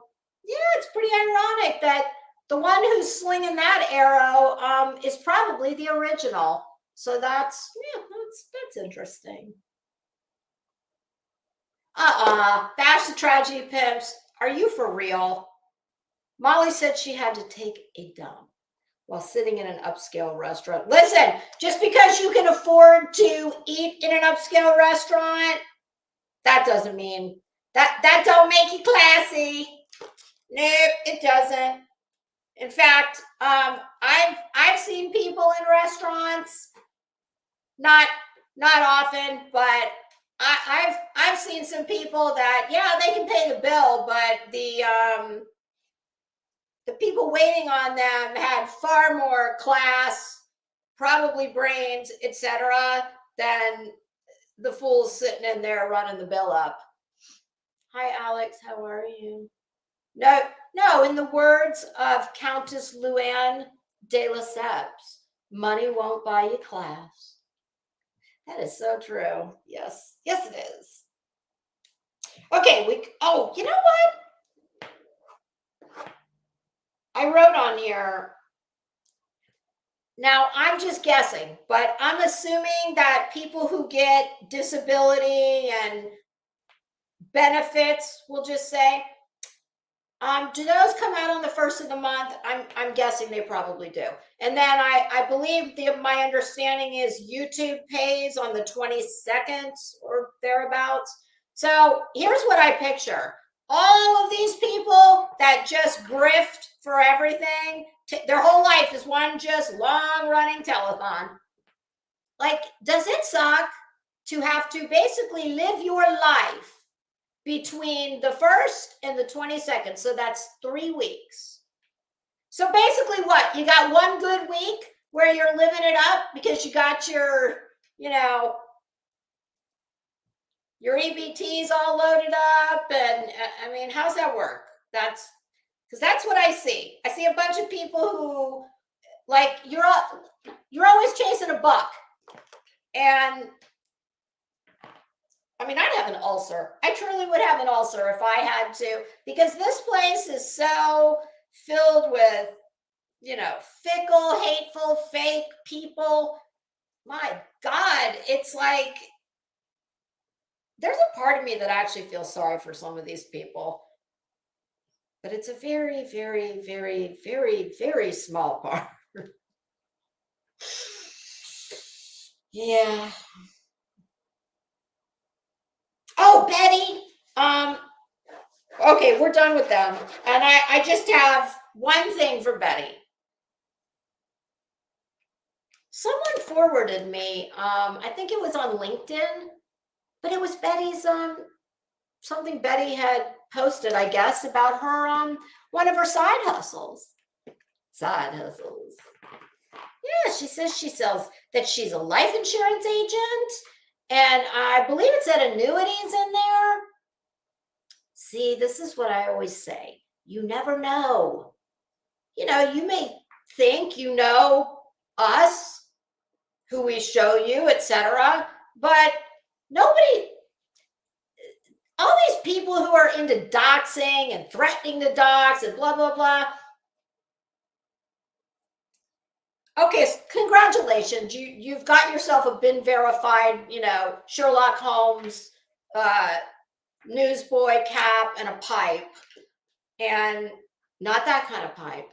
it's pretty ironic that the one who's slinging that arrow is probably the original. So that's interesting. Bash the Tragedy Pimps. Are you for real? Molly said she had to take a dump while sitting in an upscale restaurant. Listen, just because you can afford to eat in an upscale restaurant, that doesn't mean that don't make you classy. Nope, it doesn't. In fact, I've seen people in restaurants, not often, but I've seen some people that, yeah, they can pay the bill, but the people waiting on them had far more class, probably brains, etc., than the fools sitting in there running the bill up. Hi, Alex. How are you? No. In the words of Countess Luann de Lesseps, money won't buy you class. That is so true. Yes, it is. Okay, you know what? I wrote on here. Now, I'm just guessing, but I'm assuming that people who get disability and benefits, we'll just say, do those come out on the first of the month? I'm guessing they probably do. And then I believe my understanding is YouTube pays on the 22nd or thereabouts. So here's what I picture. All of these people that just grift for everything, their whole life is one just long running telethon. Like, does it suck to have to basically live your life between the 1st and the 22nd? So that's 3 weeks. So basically what? You got one good week where you're living it up because you got your, your EBTs all loaded up. And I mean, how's that work? Because that's what I see. I see a bunch of people who, like, you're always chasing a buck. And I mean, I'd have an ulcer. I truly would have an ulcer if I had to, because this place is so filled with, fickle, hateful, fake people. My God, it's like, there's a part of me that actually feels sorry for some of these people. But it's a very, very, very, very, very small part. Yeah. Oh, Betty. Okay, we're done with them. And I just have one thing for Betty. Someone forwarded me, I think it was on LinkedIn, but it was Betty's, something Betty had posted, I guess, about her, one of her side hustles. Yeah, she says that she's a life insurance agent, and I believe it said annuities in there. See, this is what I always say. You never know. You may think you know us, who we show you, etc., but nobody, all these people who are into doxing and threatening to dox and blah, blah, blah. Okay, congratulations. You've got yourself a been verified, Sherlock Holmes newsboy cap and a pipe. And not that kind of pipe.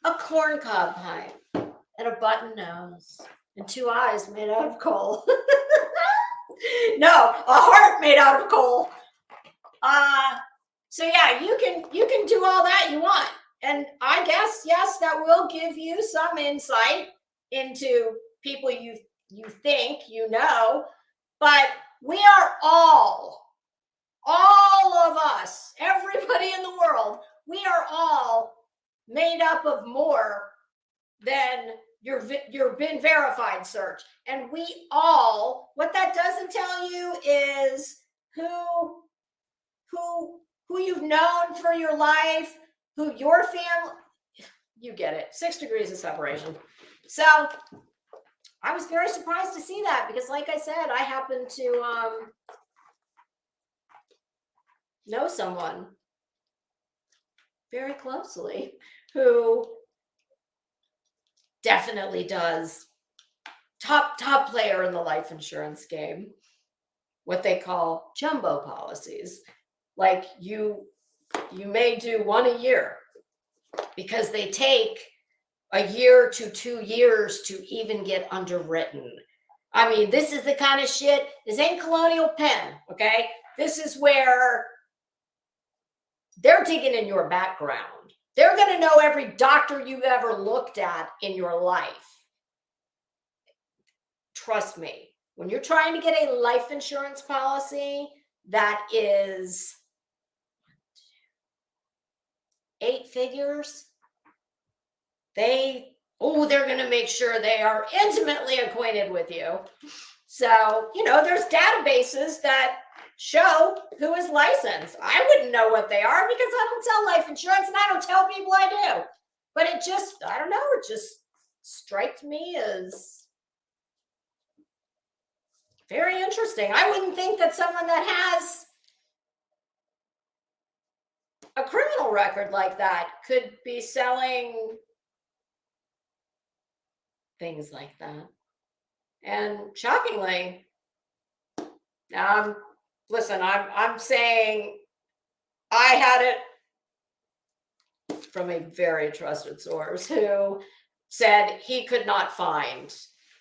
A corncob pipe and a button nose and 2 eyes made out of coal. No, a heart made out of coal. So yeah, you can do all that you want. And I guess, yes, that will give you some insight into people you think you know, but we are all of us, everybody in the world, we are all made up of more than your been verified search. And we all, what that doesn't tell you is who who you've known for your life, who your family, you get it, 6 degrees of separation. So I was very surprised to see that because, like I said, I happen to know someone very closely who definitely does top player in the life insurance game, what they call jumbo policies. Like you may do one a year because they take a year to 2 years to even get underwritten. I mean, this is the kind of shit, this ain't Colonial Penn, okay? This is where they're digging in your background. They're going to know every doctor you've ever looked at in your life. Trust me, when you're trying to get a life insurance policy that is 8 figures, they're going to make sure they are intimately acquainted with you. So, there's databases that show who is licensed. I wouldn't know what they are because I don't sell life insurance and I don't tell people I do. But it just, I don't know, it just strikes me as very interesting. I wouldn't think that someone that has a criminal record like that could be selling things like that. And shockingly, listen, I'm saying I had it from a very trusted source who said he could not find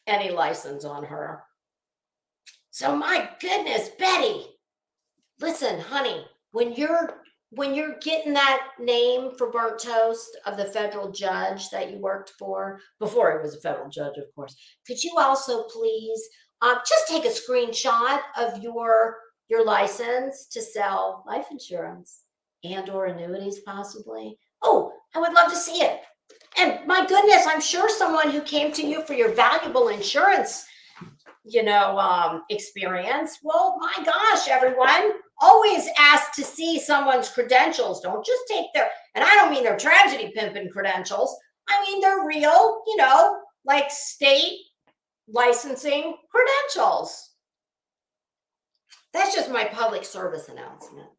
any license on her. So my goodness, Betty, listen, honey, when you're getting that name for burnt toast of the federal judge that you worked for before he was a federal judge, of course, could you also please just take a screenshot of your license to sell life insurance and or annuities possibly? Oh, I would love to see it. And my goodness, I'm sure someone who came to you for your valuable insurance, experience. Well, my gosh, everyone, always ask to see someone's credentials. Don't just take and I don't mean their tragedy pimping credentials. I mean, they're real, like state licensing credentials. That's just my public service announcement.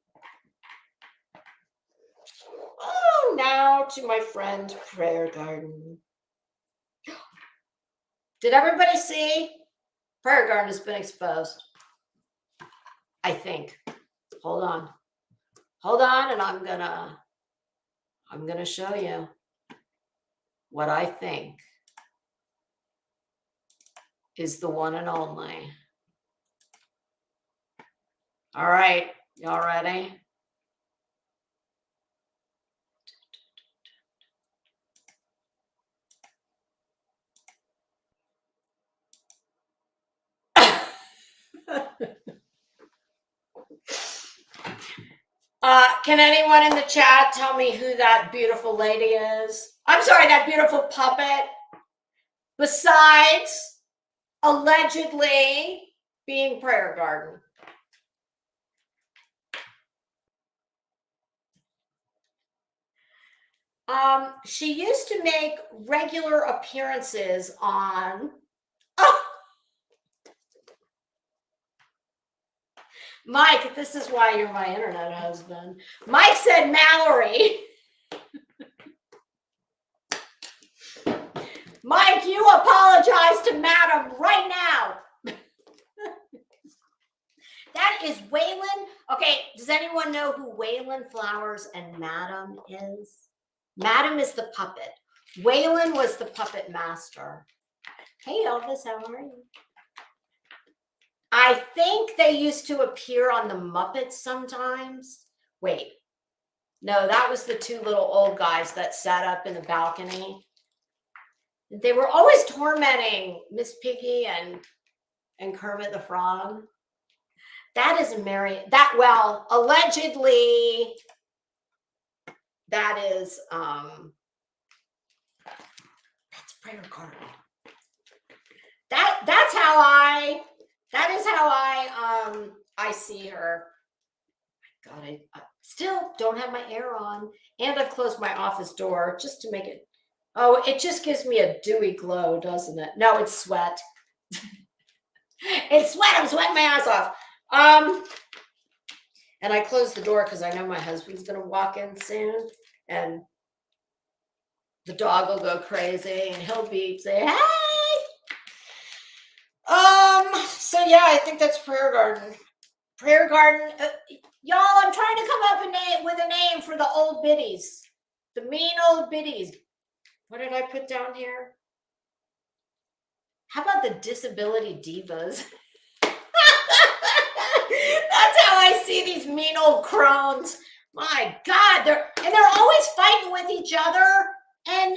Oh, now to my friend Prayer Garden. Did everybody see? Prayer Garden has been exposed. I think. Hold on, and I'm gonna show you what I think is the one and only. All right, y'all ready? Can anyone in the chat tell me who that beautiful lady is? I'm sorry, that beautiful puppet. Besides allegedly being Prayer Garden. She used to make regular appearances on. Oh! Mike, this is why you're my internet husband. Mike said Mallory. Mike, you apologize to Madam right now. That is Waylon. Okay, does anyone know who Waylon Flowers and Madam is? Madam is the puppet. Waylon was the puppet master. Hey, Elvis, how are you? I think they used to appear on the Muppets sometimes. Wait, no, that was the 2 little old guys that sat up in the balcony. They were always tormenting Miss Piggy and Kermit the Frog. That is allegedly, that is, that's Prayer Garden. That is how I see her. God, I still don't have my air on. And I've closed my office door just to make it. Oh, it just gives me a dewy glow, doesn't it? No, it's sweat. It's sweat. I'm sweating my ass off. And I closed the door because I know my husband's going to walk in soon. And the dog will go crazy and he'll be say, hey. So yeah, I think that's Prayer Garden. Prayer Garden. Y'all, I'm trying to come up with a name for the old biddies. The mean old biddies. What did I put down here? How about the disability divas? That's how I see these mean old crones. My God, they're always fighting with each other. And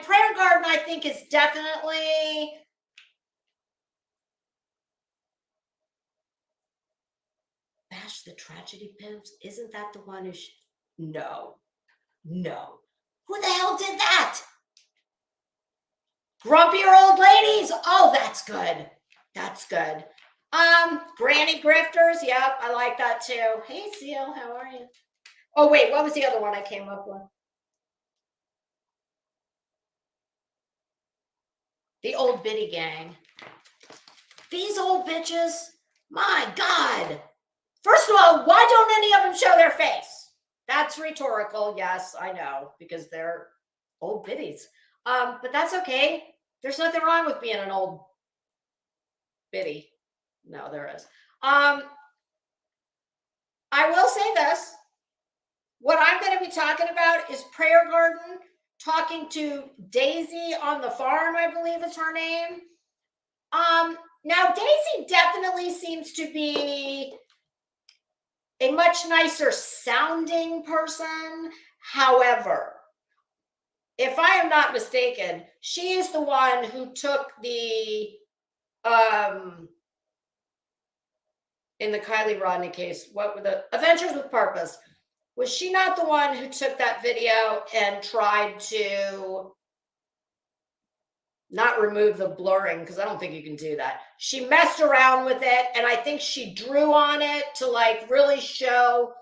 Prayer Garden, I think, is definitely Bash the Tragedy Pimps. Isn't that the one who? No. Who the hell did that? Grumpier old ladies. Oh, that's good. That's good. Granny Grifters. Yep, I like that too. Hey, Seal, how are you? Oh, wait, what was the other one I came up with? The old biddy gang. These old bitches. My God. First of all, why don't any of them show their face? That's rhetorical. Yes, I know, because they're old biddies. But that's okay. There's nothing wrong with being an old biddy. No, there is. I will say this. What I'm going to be talking about is Prayer Garden talking to Daisy on the farm, I believe is her name. Now Daisy definitely seems to be a much nicer sounding person. However, if I am not mistaken, she is the one who took the in the Kylie Rodney case, what were the Adventures with Purpose? Was she not the one who took that video and tried to not remove the blurring? Because I don't think you can do that. She messed around with it, and I think she drew on it to like really show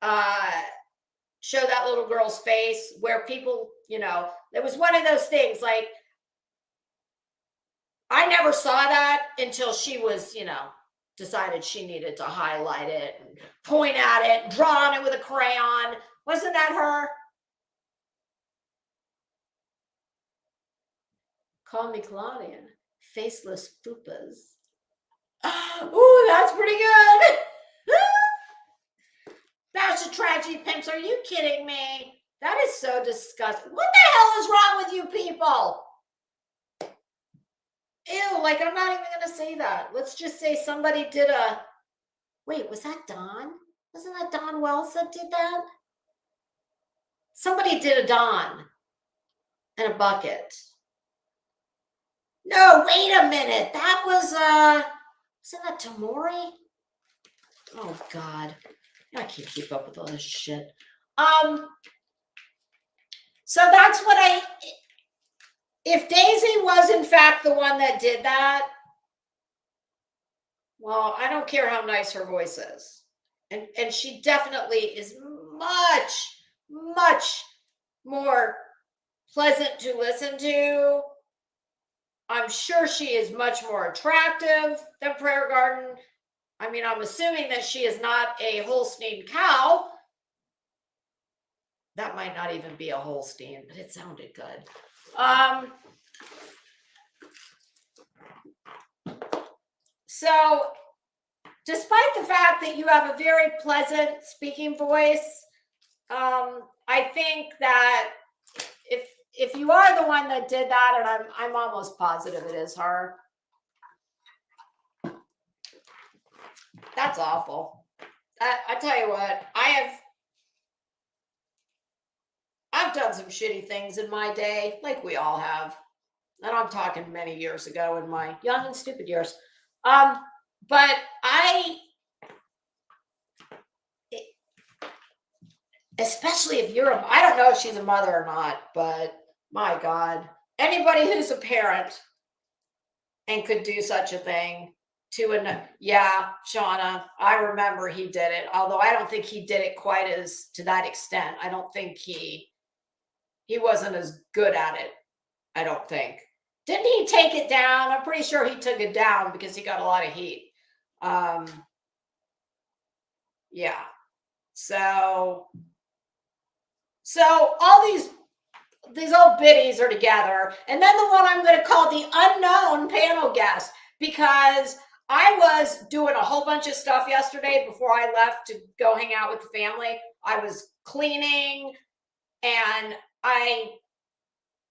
that little girl's face, where people, it was one of those things like I never saw that until she was, decided she needed to highlight it and point at it, draw on it with a crayon. Wasn't that her? Call me Claudian. Faceless fupas. Ooh, that's pretty good. Bash the Tragedy Pimps. Are you kidding me? That is so disgusting. What the hell is wrong with you people? Ew, like I'm not even going to say that. Let's just say somebody did a... Wait, was that Don? Wasn't that Don Wells that did that? Somebody did a Don in a bucket. No, wait a minute. That was, wasn't that Tamori? Oh, God. I can't keep up with all this shit. So that's what if Daisy was in fact the one that did that, well, I don't care how nice her voice is. And she definitely is much, much more pleasant to listen to. I'm sure she is much more attractive than Prayer Garden. I mean, I'm assuming that she is not a Holstein cow. That might not even be a Holstein, but it sounded good. So, despite the fact that you have a very pleasant speaking voice, I think that if you are the one that did that, and I'm almost positive it is her, that's awful. I tell you what, I've done some shitty things in my day, like we all have. And I'm talking many years ago in my young and stupid years. But especially if I don't know if she's a mother or not, but my God, anybody who's a parent and could do such a thing, Yeah, Shauna, I remember he did it, although I don't think he did it quite as to that extent. I don't think he wasn't as good at it. I don't think. Didn't he take it down? I'm pretty sure he took it down because he got a lot of heat. Yeah. So all these old biddies are together. And then the one I'm going to call the unknown panel guest, because I was doing a whole bunch of stuff yesterday before I left to go hang out with the family. I was cleaning, and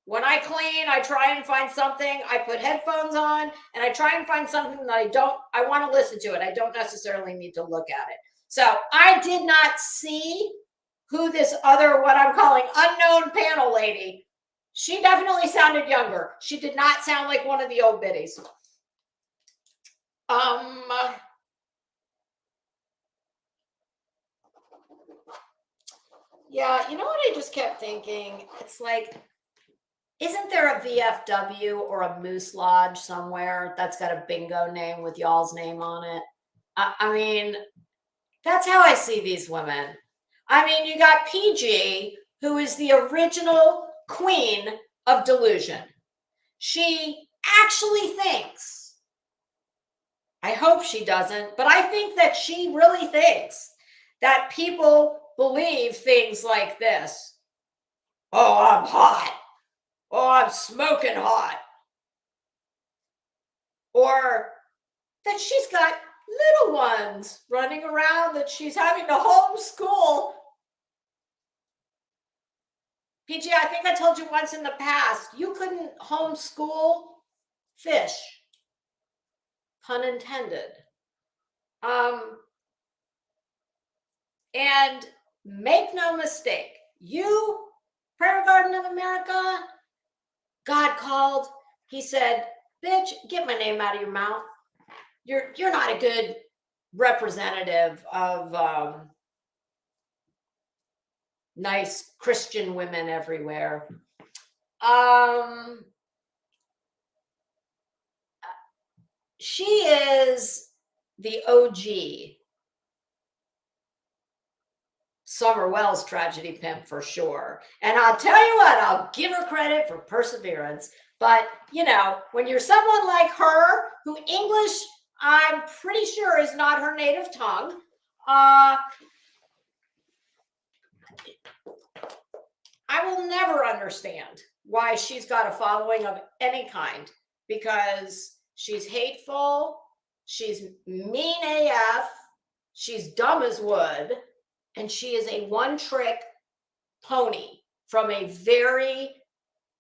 when I clean, I try and find something. I put headphones on and I try and find something that I want to listen to it. I don't necessarily need to look at it. So I did not see who this other, what I'm calling unknown panel lady. She definitely sounded younger. She did not sound like one of the old biddies. Yeah, you know what I just kept thinking? It's like, isn't there a VFW or a Moose Lodge somewhere that's got a bingo name with y'all's name on it? I mean, that's how I see these women. I mean, you got PG, who is the original queen of delusion. She actually thinks, I hope she doesn't, but I think that she really thinks that people believe things like this. Oh, I'm hot. Oh, I'm smoking hot. Or that she's got little ones running around that she's having to homeschool. PG, I think I told you once in the past, you couldn't homeschool fish. Pun intended. And make no mistake, you, Prayer Garden of America, God called. He said, bitch, get my name out of your mouth. You're not a good representative of nice Christian women everywhere. She is the OG Summer Wells tragedy pimp for sure. And I'll tell you what, I'll give her credit for perseverance. But, you know, when you're someone like her, who English, I'm pretty sure, is not her native tongue, I will never understand why she's got a following of any kind, because she's hateful, she's mean AF, she's dumb as wood, and she is a one-trick pony from a very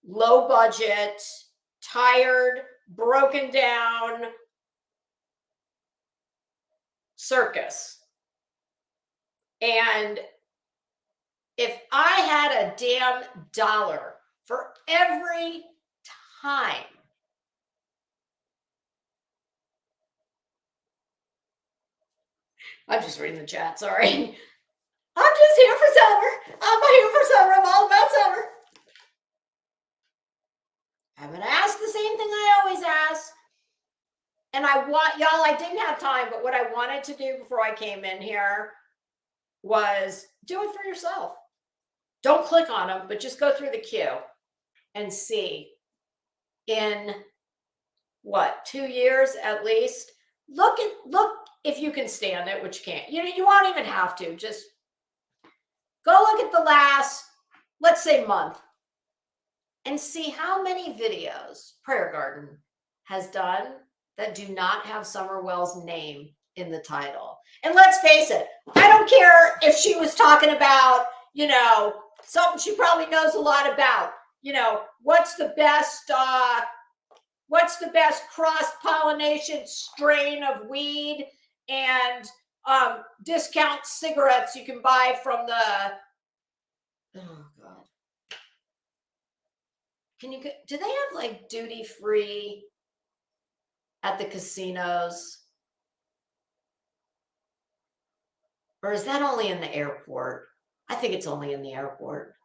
low budget, tired, broken down circus. And if I had a damn dollar for every time I'm just reading the chat, sorry. I'm just here for summer. I'm here for summer. I'm all about summer. I'm going to ask the same thing I always ask. And I want y'all, I didn't have time, but what I wanted to do before I came in here was do it for yourself. Don't click on them, but just go through the queue and see in what, 2 years at least. Look if you can stand it, which you can't. You won't even have to. Just go look at the last, let's say, month, and see how many videos Prayer Garden has done that do not have Summer Wells' name in the title. And let's face it, I don't care if she was talking about, you know, something she probably knows a lot about. You know, what's the best cross-pollination strain of weed and discount cigarettes you can buy from the, oh God. Do they have like duty free at the casinos? Or is that only in the airport? I think it's only in the airport.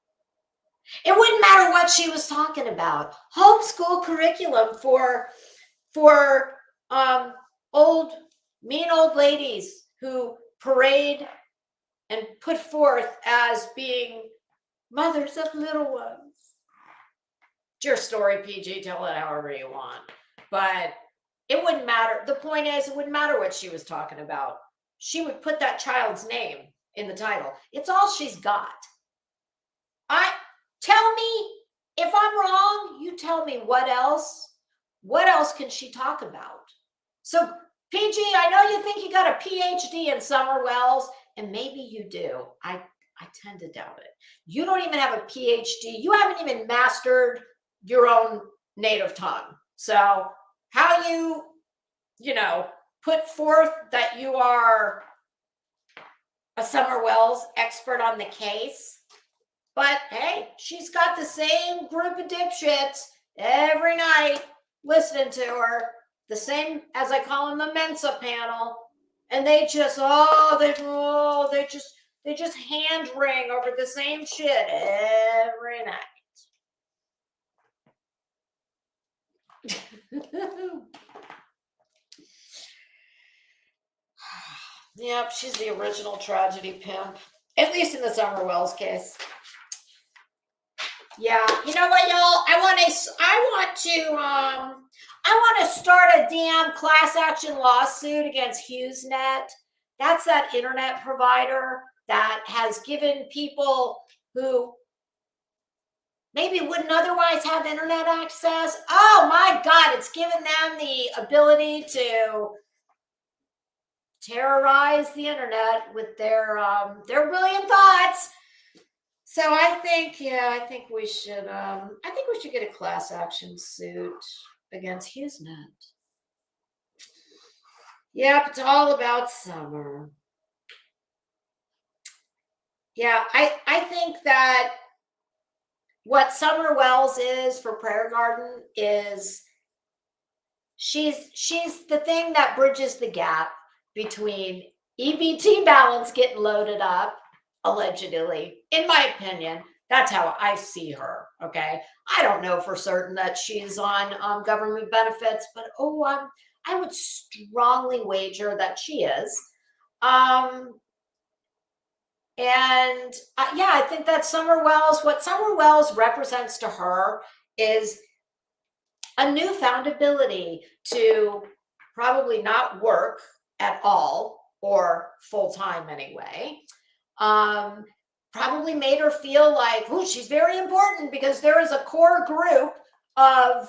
It wouldn't matter what she was talking about. Homeschool curriculum for mean old ladies who parade and put forth as being mothers of little ones. It's your story, PG. Tell it however you want. But it wouldn't matter. The point is, it wouldn't matter what she was talking about. She would put that child's name in the title. It's all she's got. Tell me if I'm wrong. You tell me what else. What else can she talk about? So, PG, I know you think you got a PhD in Summer Wells, and maybe you do. I tend to doubt it. You don't even have a PhD. You haven't even mastered your own native tongue. So how you put forth that you are a Summer Wells expert on the case. But hey, she's got the same group of dipshits every night listening to her, the same, as I call them, the Mensa panel. And they just, they just hand wring over the same shit every night. Yep, she's the original tragedy pimp, at least in the Summer Wells case. Yeah, you know what, y'all? I want to start a damn class action lawsuit against HughesNet. That's that internet provider that has given people who maybe wouldn't otherwise have internet access. Oh my God, it's given them the ability to terrorize the internet with their brilliant thoughts. So I think we should get a class action suit against HughesNet. Yep, it's all about Summer. Yeah, I think that what Summer Wells is for Prayer Garden is she's the thing that bridges the gap between EBT balance getting loaded up, allegedly, in my opinion. That's how I see her. Okay, I don't know for certain that she's on government benefits, but I would strongly wager that she is. I think that Summer Wells, what Summer Wells represents to her is a newfound ability to probably not work at all, or full-time anyway. Probably made her feel like, she's very important because there is a core group of,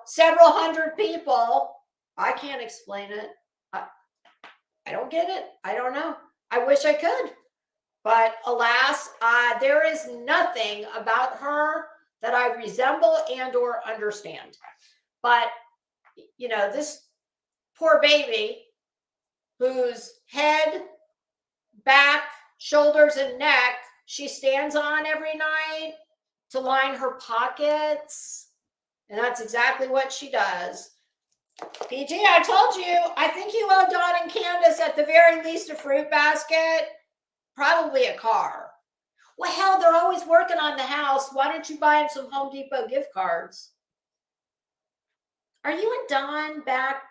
several hundred people. I can't explain it. I don't get it. I don't know. I wish I could. But alas, there is nothing about her that I resemble and or understand. But, this poor baby whose head, back, shoulders, and neck she stands on every night to line her pockets. And that's exactly what she does. PG, I told you, I think you owe Dawn and Candace at the very least a fruit basket. Probably a car. Well, hell, they're always working on the house. Why don't you buy them some Home Depot gift cards? Are you and Dawn back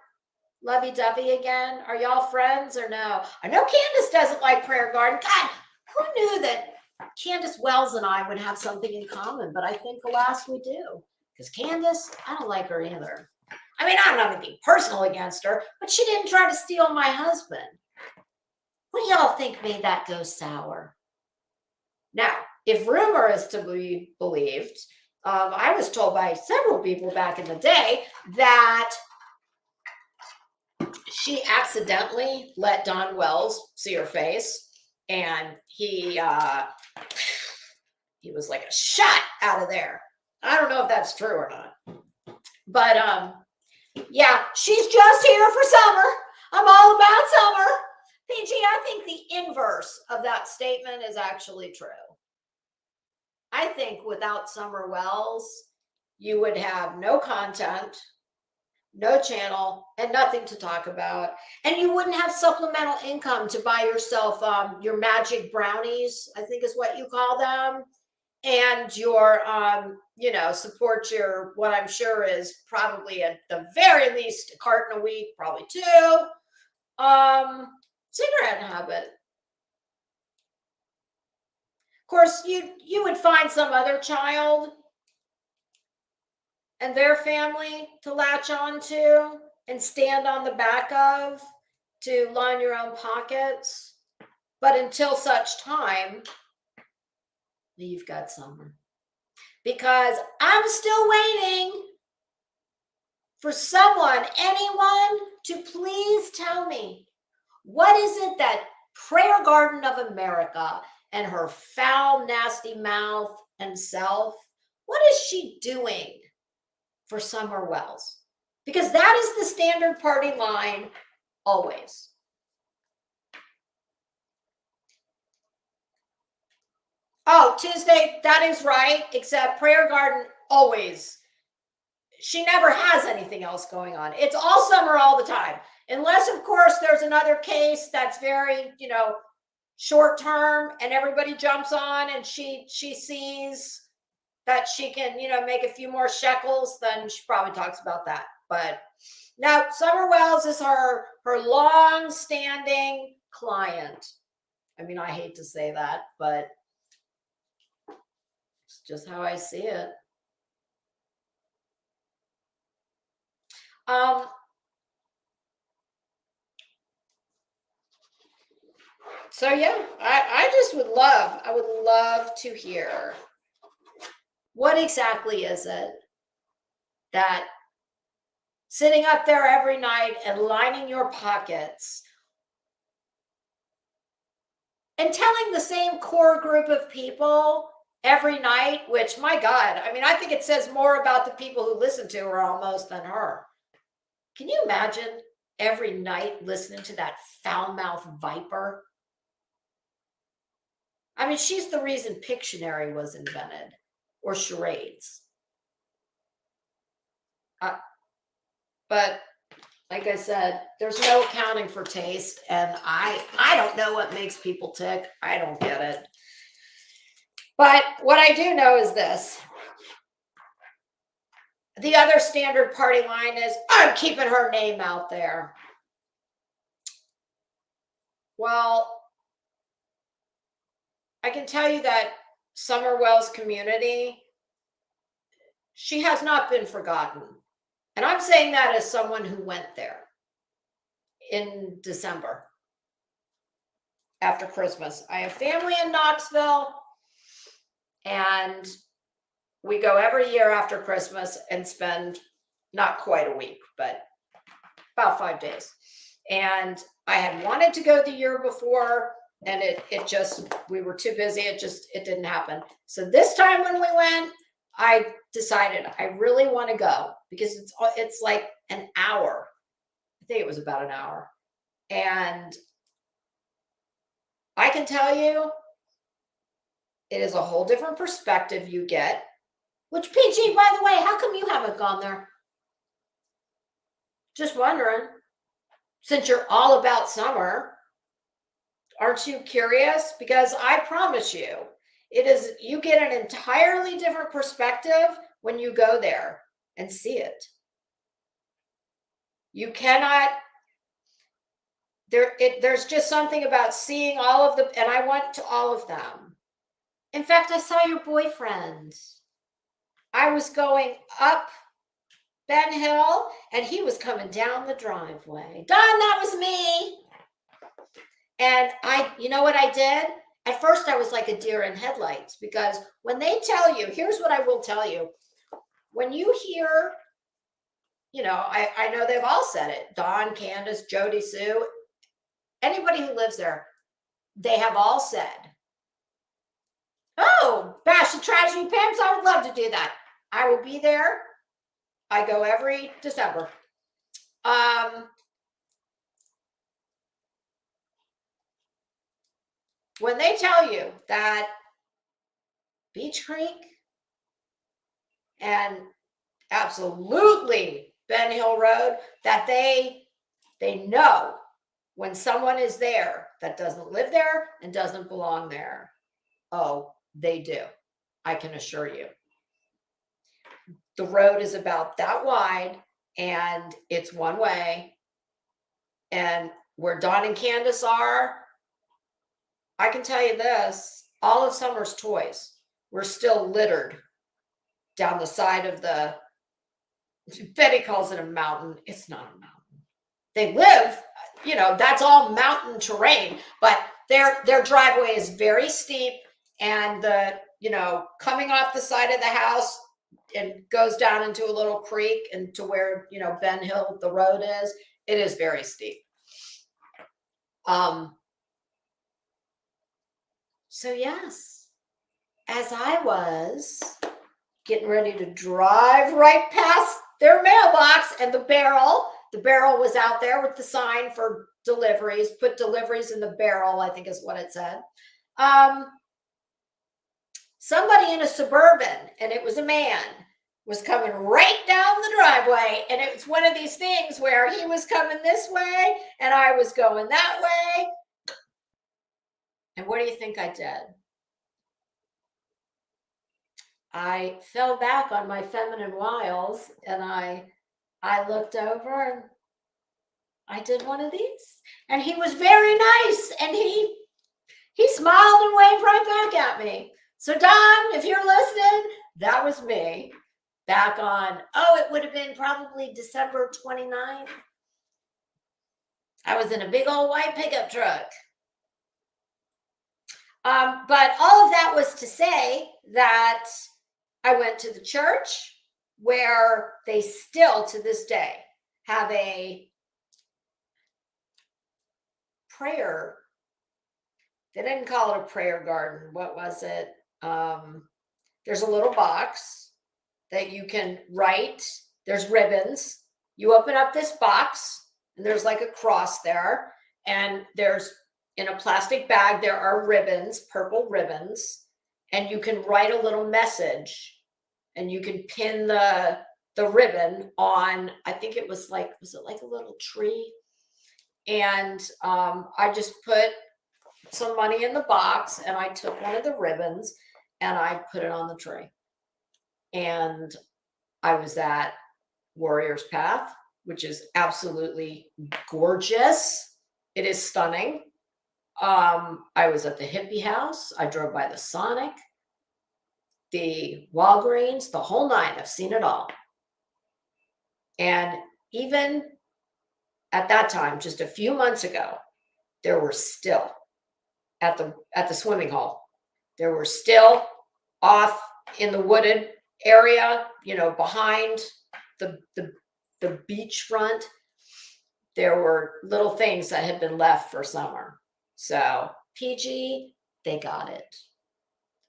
lovey-dovey again? Are y'all friends or no? I know Candace doesn't like Prayer Garden. God, who knew that Candace Wells and I would have something in common? But I think, alas, we do. Because Candace, I don't like her either. I mean, I don't have anything personal against her, but she didn't try to steal my husband. What do y'all think made that go sour? Now, if rumor is to be believed, I was told by several people back in the day that she accidentally let Don Wells see her face, and he was like a shot out of there. I don't know if that's true or not, but yeah, she's just here for summer. I'm all about summer. PG, I think the inverse of that statement is actually true. I think without Summer Wells, you would have no content, no channel, and nothing to talk about. And you wouldn't have supplemental income to buy yourself your magic brownies, I think is what you call them. and your support your, what I'm sure is probably at the very least a carton a week, probably 2, cigarette habit. Of course, you would find some other child and their family to latch on to and stand on the back of to line your own pockets. But until such time, you've got summer. Because I'm still waiting for someone, anyone, to please tell me, what is it that Prayer Garden of America and her foul, nasty mouth and self, what is she doing for Summer Wells? Because that is the standard party line always. Oh, Tuesday, that is right, except Prayer Garden always. She never has anything else going on. It's all summer all the time. Unless, of course, there's another case that's very, short term and everybody jumps on and she sees that she can, make a few more shekels, then she probably talks about that. But now Summer Wells is her long-standing client. I mean, I hate to say that, but it's just how I see it. So yeah, I would love to hear, what exactly is it that sitting up there every night and lining your pockets and telling the same core group of people every night, which, my God, I mean, I think it says more about the people who listen to her almost than her. Can you imagine every night listening to that foul-mouthed viper? I mean, she's the reason Pictionary was invented, or charades. But like I said, there's no accounting for taste, and I don't know what makes people tick. I don't get it. But what I do know is this. The other standard party line is, I'm keeping her name out there. Well, I can tell you that Summer Wells community, she has not been forgotten. And I'm saying that as someone who went there in December after Christmas. I have family in Knoxville, and we go every year after Christmas and spend not quite a week, but about 5 days. And I had wanted to go the year before, and it just, we were too busy. It didn't happen. So this time when we went, I decided I really want to go, because it's like an hour. I think it was about an hour. And I can tell you, it is a whole different perspective you get. Which, PG, by the way, how come you haven't gone there? Just wondering. Since you're all about summer, aren't you curious? Because I promise you, you get an entirely different perspective when you go there and see it. You cannot, there's just something about seeing all of them, and I went to all of them. In fact, I saw your boyfriend. I was going up Ben Hill, and he was coming down the driveway. Don, that was me. And you know what I did? At first, I was like a deer in headlights, because when they tell you, here's what I will tell you. When you hear, I know they've all said it. Don, Candace, Jody, Sue, anybody who lives there, they have all said, oh, Bash the Tragedy Pimps, I would love to do that. I will be there. I go every December. When they tell you that Beach Creek and absolutely Ben Hill Road, that they know when someone is there that doesn't live there and doesn't belong there. Oh, they do. I can assure you. The road is about that wide, and it's one way. And where Dawn and Candace are, I can tell you this, all of Summer's toys were still littered down the side of the, Betty calls it a mountain. It's not a mountain. They live, that's all mountain terrain, but their driveway is very steep, and coming off the side of the house and goes down into a little creek and to where, Ben Hill, the road is, it is very steep. So yes, as I was getting ready to drive right past their mailbox and the barrel was out there with the sign for deliveries, put deliveries in the barrel, I think is what it said. Somebody in a Suburban, and it was a man, was coming right down the driveway, and it was one of these things where he was coming this way and I was going that way. And what do you think I did? I fell back on my feminine wiles, and I looked over and I did one of these, and he was very nice, and he smiled and waved right back at me. So Don, if you're listening, that was me back on, it would have been probably December 29th. I was in a big old white pickup truck. But all of that was to say that I went to the church where they still to this day have a prayer. They didn't call it a prayer garden. What was it? There's a little box that you can write. There's ribbons. You open up this box and there's like a cross there. And there's, in a plastic bag, there are ribbons, purple ribbons. And you can write a little message. And you can pin the ribbon on, I think it was like a little tree? And I just put some money in the box, and I took one of the ribbons and I put it on the tree. And I was at Warrior's Path, which is absolutely gorgeous. It is stunning. I was at the Hippie House. I drove by the Sonic, the Walgreens, the whole nine. I've seen it all. And even at that time, just a few months ago, there were still at the swimming hole, there were still off in the wooded area, behind the beachfront, there were little things that had been left for summer. So PG, they got it.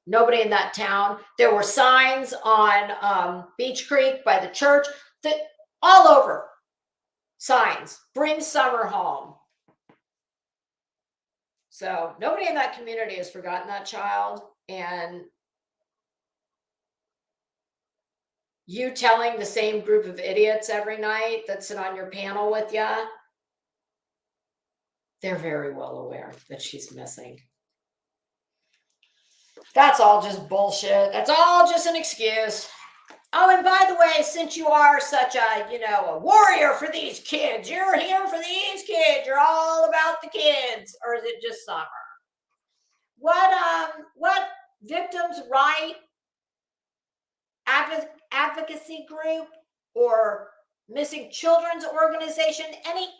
Nobody in that town. There were signs on Beach Creek by the church, that all over, signs, bring summer home. So nobody in that community has forgotten that child. And you telling the same group of idiots every night that sit on your panel with you, they're very well aware that she's missing. That's all just bullshit. That's all just an excuse. Oh, and by the way, since you are such a warrior for these kids, you're here for these kids, you're all about the kids, or is it just summer? What victims' right advocacy group or missing children's organization,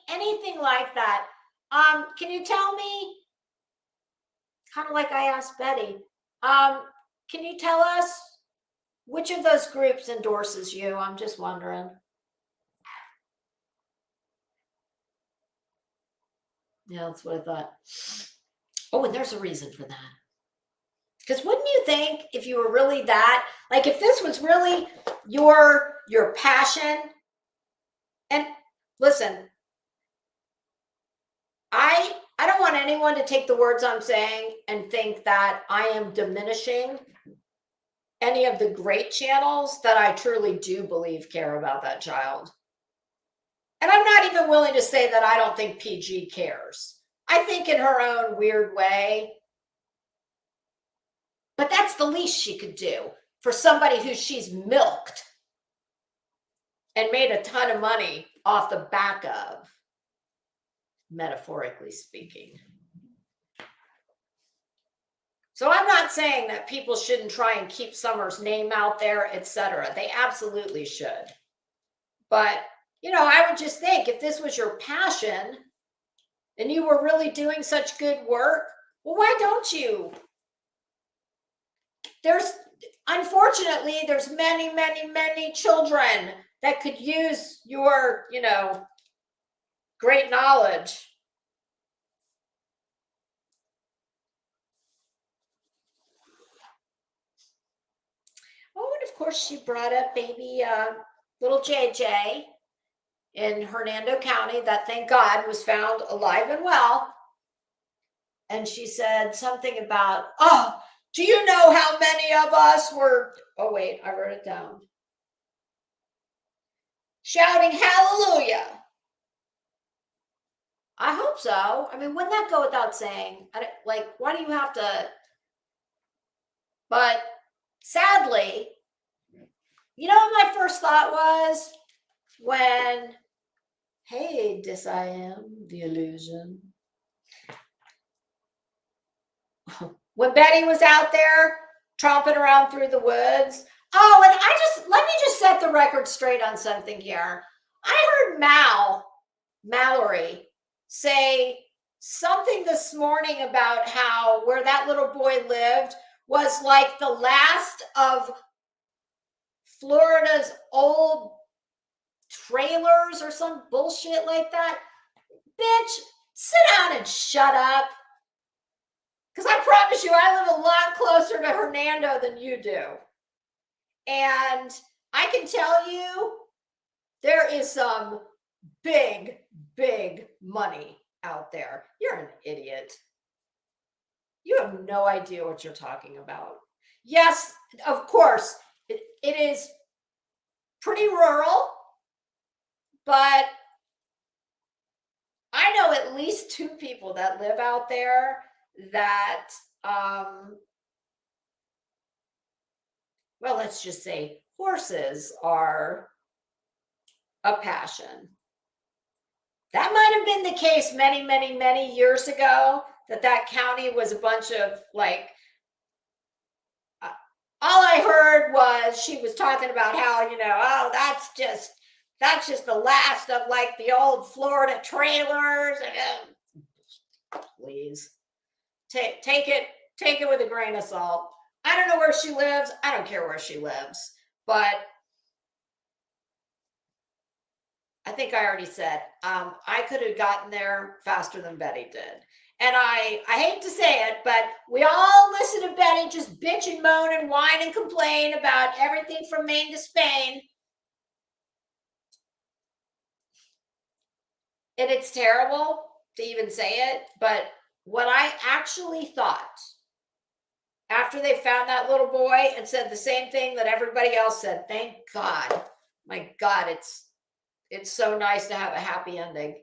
anything like that? Can you tell me, kind of like I asked Betty, can you tell us which of those groups endorses you? I'm just wondering. Yeah, that's what I thought. Oh, and there's a reason for that. Because wouldn't you think, if you were really that, like if this was really your passion, and listen, I don't want anyone to take the words I'm saying and think that I am diminishing any of the great channels that I truly do believe care about that child. And I'm not even willing to say that I don't think PG cares. I think in her own weird way, But that's the least she could do for somebody who she's milked and made a ton of money off the back of, metaphorically speaking. So I'm not saying that people shouldn't try and keep Summer's name out there, etc. They absolutely should. But, you know, I would just think if this was your passion and you were really doing such good work, well, why don't you? Unfortunately, there's many, many, many children that could use your, you know, great knowledge. Oh, and of course she brought up baby little JJ in Hernando County that, thank God, was found alive and well. And she said something about, oh, do you know how many of us were, oh wait, I wrote it down, shouting hallelujah. I hope so. I mean, wouldn't that go without saying? Like, why do you have to? But sadly, you know what my first thought was when, hey, this I am, the illusion. When Betty was out there tromping around through the woods. Oh, and let me just set the record straight on something here. I heard Mallory say something this morning about how where that little boy lived was like the last of Florida's old trailers or some bullshit like that. Bitch, sit down and shut up. Because I promise you, I live a lot closer to Hernando than you do. And I can tell you, there is some big, big money out there. You're an idiot. You have no idea what you're talking about. Yes, of course, it is pretty rural, but I know at least 2 people that live out there that, well, let's just say horses are a passion. That might have been the case many, many, many years ago, that county was a bunch of like, all I heard was she was talking about how, you know, oh, that's just the last of like the old Florida trailers. Please take it with a grain of salt. I don't know where she lives. I don't care where she lives, but I think I already said I could have gotten there faster than Betty did. And I hate to say it, but we all listen to Betty just bitch and moan and whine and complain about everything from Maine to Spain. And it's terrible to even say it, but what I actually thought after they found that little boy and said the same thing that everybody else said, thank God, my God, it's so nice to have a happy ending.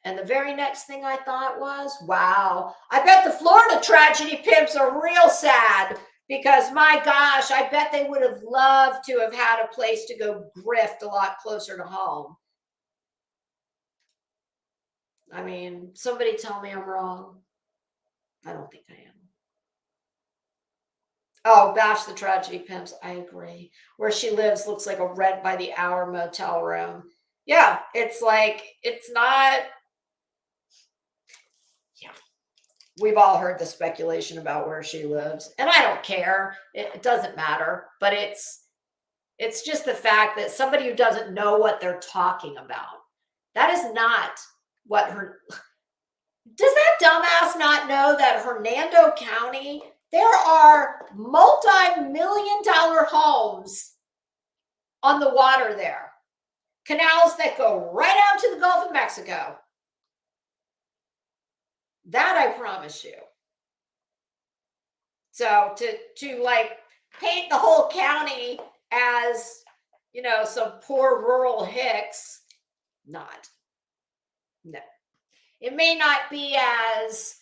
And the very next thing I thought was, wow, I bet the Florida tragedy pimps are real sad because, my gosh, I bet they would have loved to have had a place to go grift a lot closer to home. I mean, somebody tell me I'm wrong. I don't think I am. Oh, bash the tragedy pimps. I agree. Where she lives looks like a rent by the hour motel room. Yeah, it's like, it's not. Yeah. We've all heard the speculation about where she lives, and I don't care. It doesn't matter, but it's just the fact that somebody who doesn't know what they're talking about, that is not what her. Does that dumbass not know that Hernando County, there are multi-million-dollar homes on the water there, canals that go right out to the Gulf of Mexico? That I promise you. So to like paint the whole county as, you know, some poor rural hicks, not. No. It may not be as,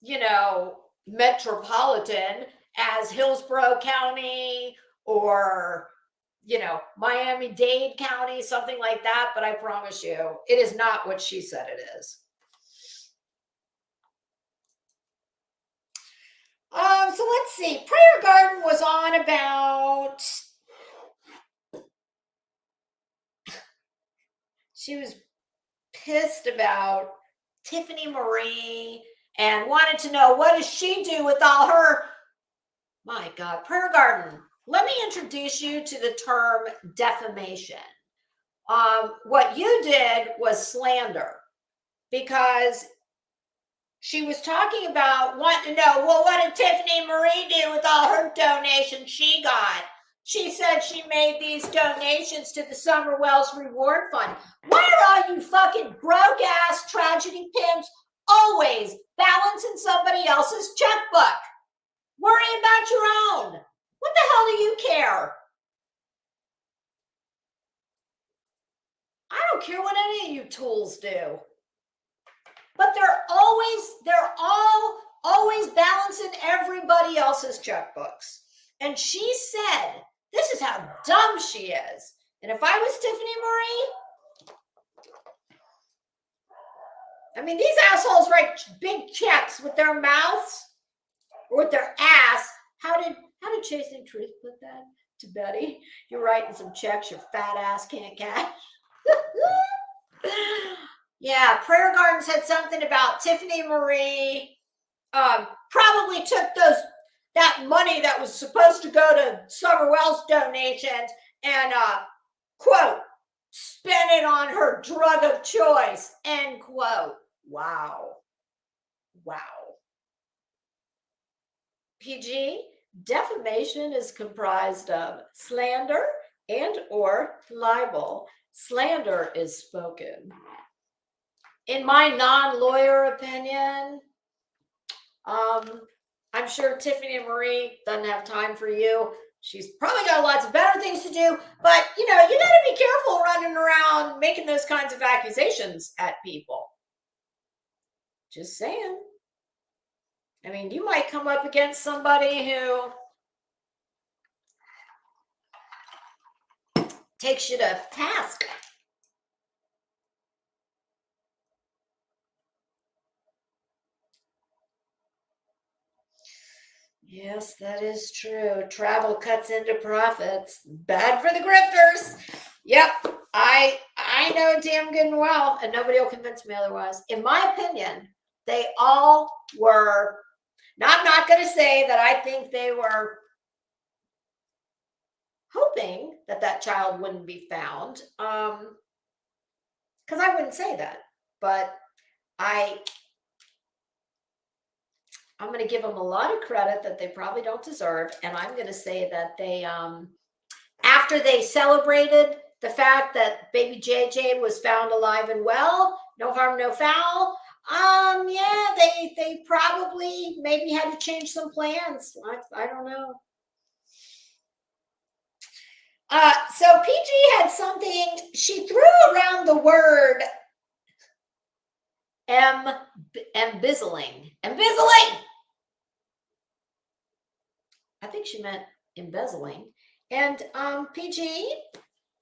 you know, metropolitan as Hillsborough County or, you know, Miami-Dade County, something like that. But I promise you, it is not what she said it is. So let's see. Prayer Garden was on about, she was pissed about Tiffany Marie and wanted to know, what does she do with all her, my God, Prayer Garden. Let me introduce you to the term defamation. What you did was slander, because she was talking about wanting to know, well, what did Tiffany Marie do with all her donations she got? She said she made these donations to the Summer Wells Reward Fund. Why are all you fucking broke-ass tragedy pimps always balancing somebody else's checkbook? Worry about your own. What the hell do you care? I don't care what any of you tools do. But they're all always balancing everybody else's checkbooks. And she said, this is how dumb she is. And if I was Tiffany Marie, I mean, these assholes write big checks with their mouths or with their ass. How did Chasing Truth put that to Betty? You're writing some checks your fat ass can't cash. Yeah, Prayer Garden said something about Tiffany Marie probably took that money that was supposed to go to Summer Wells donations and quote, spent it on her drug of choice, end quote. Wow. PG, defamation is comprised of slander and or libel. Slander is spoken. In my non-lawyer opinion, I'm sure Tiffany Marie doesn't have time for you. She's probably got lots of better things to do, but you got to be careful running around making those kinds of accusations at people. Just saying. I mean, you might come up against somebody who takes you to task. Yes, that is true. Travel cuts into profits. Bad for the grifters. Yep, I know damn good and well, and nobody will convince me otherwise. In my opinion, they all were. Now, I'm not going to say that I think they were hoping that child wouldn't be found, because I wouldn't say that. But I'm going to give them a lot of credit that they probably don't deserve. And I'm going to say that they, after they celebrated the fact that baby JJ was found alive and well, no harm, no foul. Yeah, they probably maybe had to change some plans. I don't know. So PG had something, she threw around the word embezzling. I think she meant embezzling. And PG,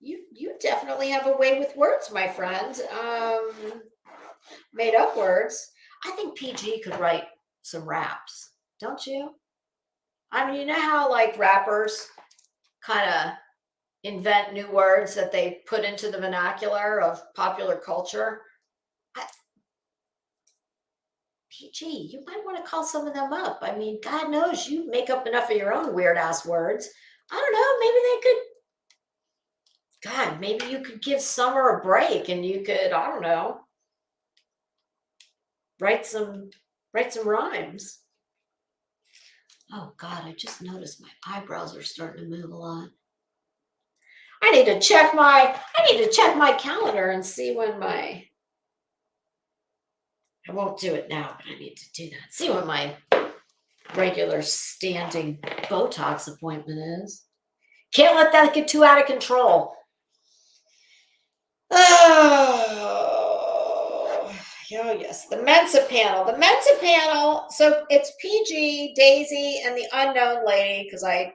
you definitely have a way with words, my friend. Made up words. I think PG could write some raps, don't you? I mean, you know how like rappers kind of invent new words that they put into the vernacular of popular culture? PG, you might want to call some of them up. I mean, God knows you make up enough of your own weird ass words. I don't know. Maybe they could. God, maybe you could give Summer a break and you could, I don't know, write some rhymes. Oh God, I just noticed my eyebrows are starting to move a lot. I need to check my calendar and see when I won't do it now, but I need to do that. See when my regular standing Botox appointment is. Can't let that get too out of control. Oh, Oh, yes. The Mensa panel. The Mensa panel. So it's PG, Daisy, and the unknown lady. Because I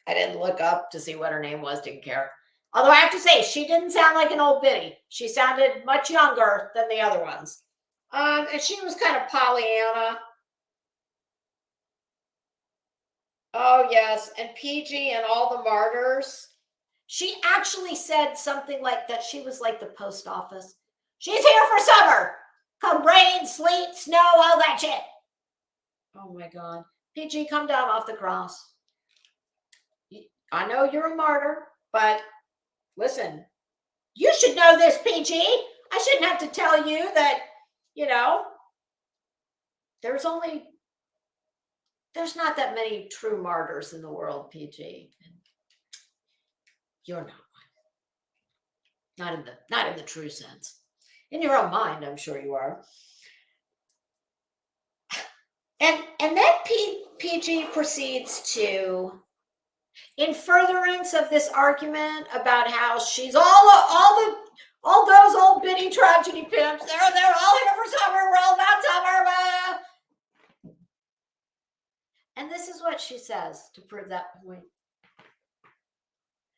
didn't look up to see what her name was. Didn't care. Although I have to say, she didn't sound like an old biddy. She sounded much younger than the other ones. And she was kind of Pollyanna. Oh, yes. And PG and all the martyrs. She actually said something like that. She was like the post office. She's here for summer. Come rain, sleet, snow, all that shit. Oh my God. PG, come down off the cross. I know you're a martyr, but listen, you should know this, PG. I shouldn't have to tell you that, there's not that many true martyrs in the world, PG. You're not one. Not in the true sense. In your own mind, I'm sure you are. And then PG proceeds to, in furtherance of this argument about how she's all those old bitty tragedy pimps, they're all here for summer, we're all about summer. And this is what she says to prove that point.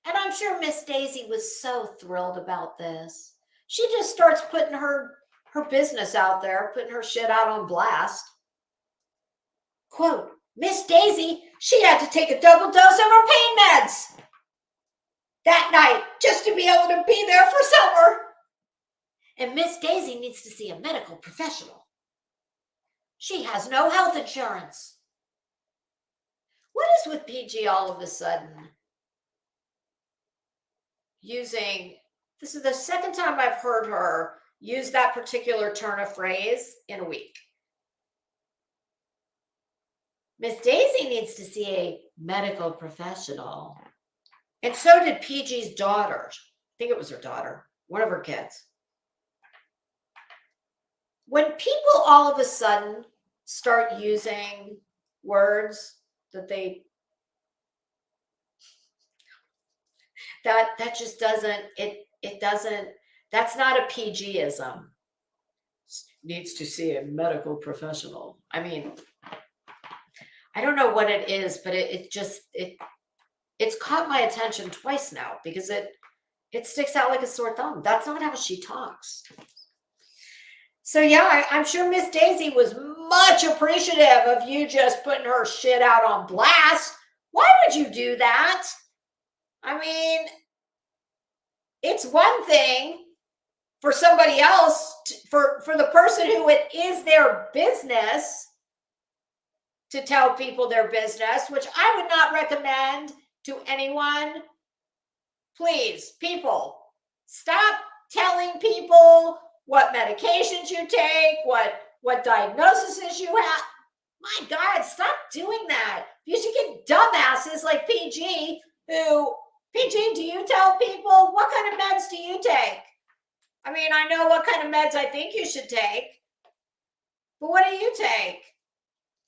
And I'm sure Miss Daisy was so thrilled about this. She just starts putting her business out there, putting her shit out on blast. Quote, Miss Daisy, she had to take a double dose of her pain meds that night just to be able to be there for summer. And Miss Daisy needs to see a medical professional. She has no health insurance. What is with PG all of a sudden using, this is the second time I've heard her use that particular turn of phrase in a week. Miss Daisy needs to see a medical professional. And so did PG's daughter. I think it was her daughter, one of her kids. When people all of a sudden start using words that that just doesn't, it doesn't, that's not a PG-ism. Needs to see a medical professional. I mean, I don't know what it is, but it's caught my attention twice now because it sticks out like a sore thumb. That's not how she talks. So yeah, I'm sure Miss Daisy was much appreciative of you just putting her shit out on blast. Why would you do that? I mean, it's one thing for somebody else, for the person who it is their business to tell people their business, which I would not recommend to anyone. Please, people, stop telling people what medications you take, what diagnoses you have. My God, stop doing that. You should get dumbasses like PG who, PG, do you tell people what kind of meds do you take? I mean, I know what kind of meds I think you should take, but what do you take?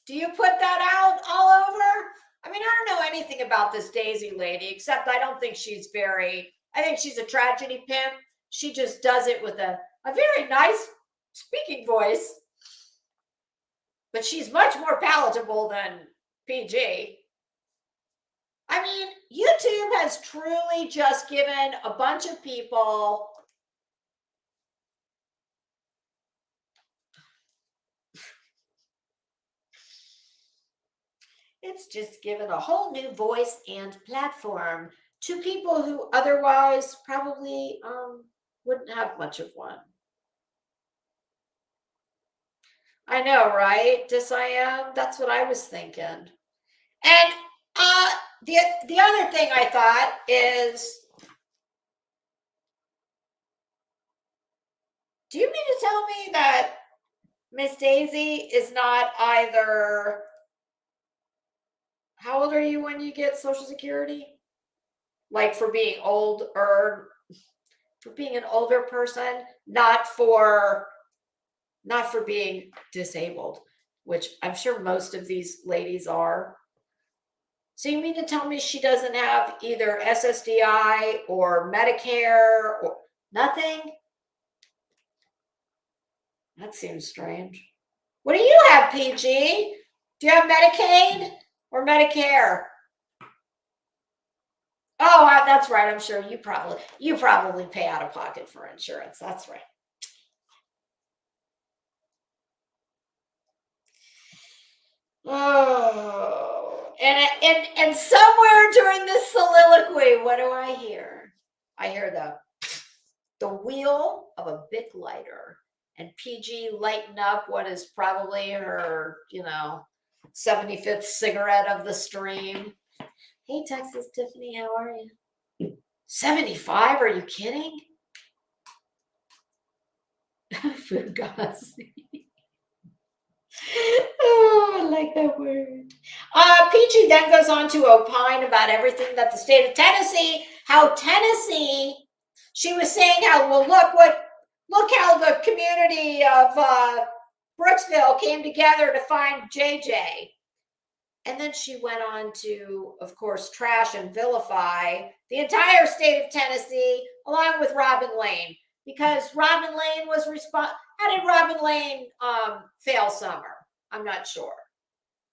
Do you put that out all over? I mean, I don't know anything about this Daisy lady, except I think she's a tragedy pimp. She just does it with a very nice speaking voice, but she's much more palatable than PG. I mean, YouTube has truly just given a bunch of people it's just given a whole new voice and platform to people who otherwise probably wouldn't have much of one. I know, right? That's what I was thinking. And the other thing I thought is, do you mean to tell me that Miss Daisy is not either, how old are you when you get Social Security? Like for being old, or for being an older person, not for being disabled, which I'm sure most of these ladies are. So you mean to tell me she doesn't have either SSDI or Medicare or nothing? That seems strange. What do you have, PG? Do you have Medicaid or Medicare? Oh, that's right. I'm sure you probably pay out of pocket for insurance. That's right. Oh, and somewhere during this soliloquy, what do I hear? I hear the wheel of a Bic lighter and PG lighting up what is probably her, 75th cigarette of the stream. Hey, Texas Tiffany, how are you? 75? Are you kidding? Fugazi. Oh, I like that word. PG then goes on to opine about everything that the state of Tennessee, she was saying how, well, look how the community of Brooksville came together to find JJ. And then she went on to, of course, trash and vilify the entire state of Tennessee, along with Robin Lane, because Robin Lane was responsible. How did Robin Lane fail summer? I'm not sure.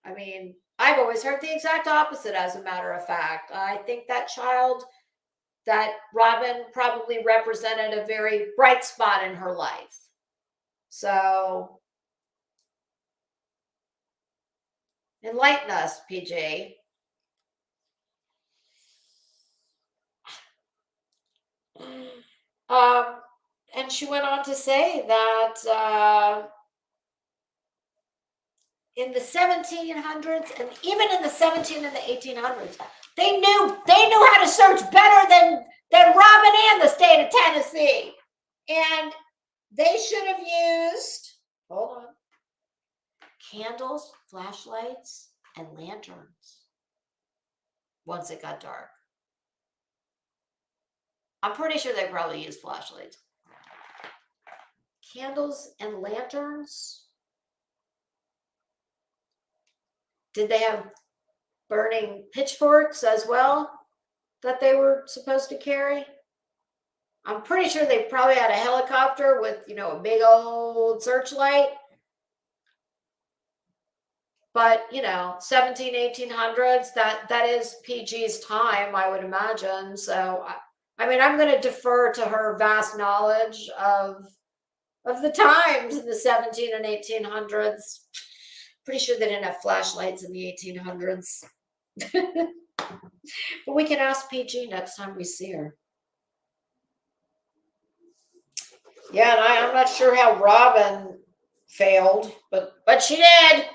I mean, I've always heard the exact opposite, as a matter of fact. I think that Robin probably represented a very bright spot in her life. So enlighten us, PJ. And she went on to say that in the 1700s and even in the 17 and the 1800s, they knew how to search better than Robin and the state of Tennessee. And they should have used, hold on, candles, flashlights, and lanterns once it got dark. I'm pretty sure they probably used flashlights. Candles and lanterns. Did they have burning pitchforks as well that they were supposed to carry? I'm pretty sure they probably had a helicopter with, a big old searchlight. But, 17, 1800s, that is PG's time, I would imagine. So, I'm going to defer to her vast knowledge of the times in the 17 and 1800s. Pretty sure they didn't have flashlights in the 1800s. But we can ask PG next time we see her. Yeah, and I'm not sure how Robin failed, but she did.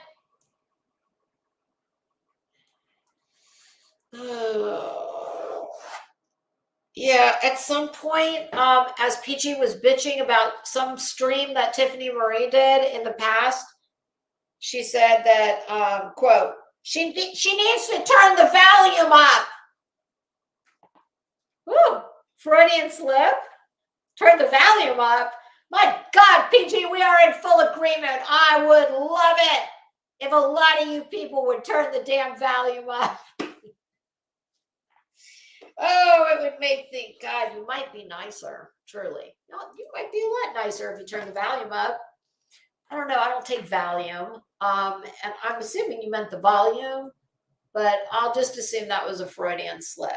Yeah, at some point, as PG was bitching about some stream that Tiffany Marie did in the past, she said that, quote, she needs to turn the volume up. Ooh, Freudian slip. Turn the volume up. My God, PG, we are in full agreement. I would love it if a lot of you people would turn the damn volume up. Oh, it would make think, God, you might be nicer, truly. No, you might be a lot nicer if you turn the volume up. I don't know. I don't take Valium. And I'm assuming you meant the volume, but I'll just assume that was a Freudian slip.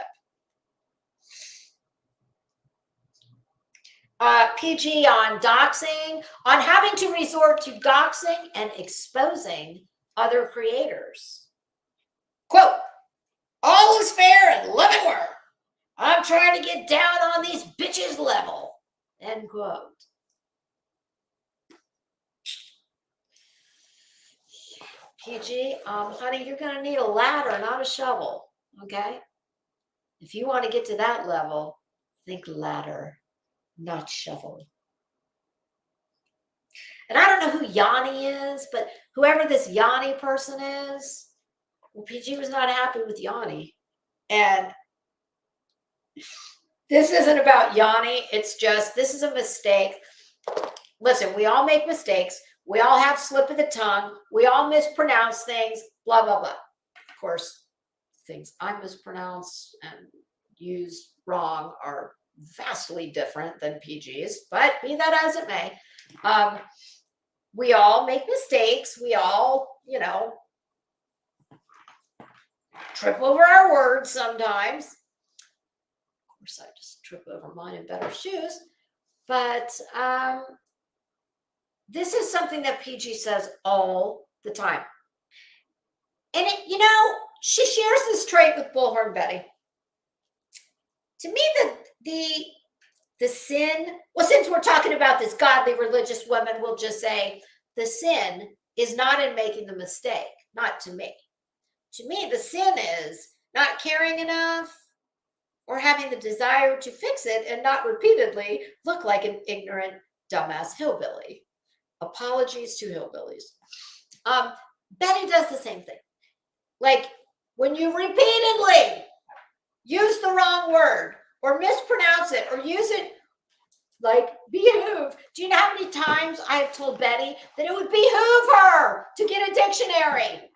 PG on doxing, on having to resort to doxing and exposing other creators. Quote, all is fair in love and war. I'm trying to get down on these bitches' level. End quote. PG, honey, you're going to need a ladder, not a shovel, okay? If you want to get to that level, think ladder, not shovel. And I don't know who Yanni is, but whoever this Yanni person is, well, PG was not happy with Yanni. And this isn't about Yanni. It's just, this is a mistake. Listen, we all make mistakes. We all have slip of the tongue. We all mispronounce things, blah, blah, blah. Of course, things I mispronounce and use wrong are vastly different than PG's, but be that as it may. We all make mistakes. We all, trip over our words sometimes. Of course, I just trip over mine in better shoes. But this is something that PG says all the time. And she shares this trait with Bullhorn Betty. To me, the sin, well, since we're talking about this godly religious woman, we'll just say the sin is not in making the mistake, not to me. To me, the sin is not caring enough or having the desire to fix it and not repeatedly look like an ignorant, dumbass hillbilly. Apologies to hillbillies. Betty does the same thing. Like when you repeatedly use the wrong word or mispronounce it or use it like behoove. Do you know how many times I have told Betty that it would behoove her to get a dictionary?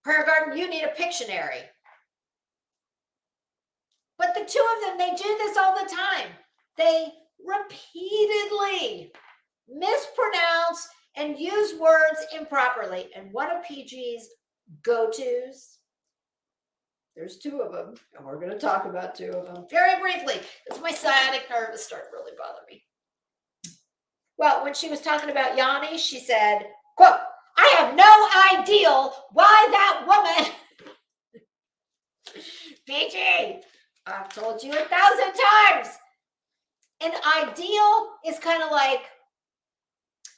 Prayer Garden, you need a Pictionary. But the two of them, they do this all the time. They repeatedly mispronounce and use words improperly. And one of PG's go-tos, there's two of them, and we're going to talk about two of them very briefly, because my sciatic nerve is starting to really bother me. Well, when she was talking about Yanni, she said, quote, "I have no idea why that woman," PG, I've told you 1,000 times. An ideal is kind of like,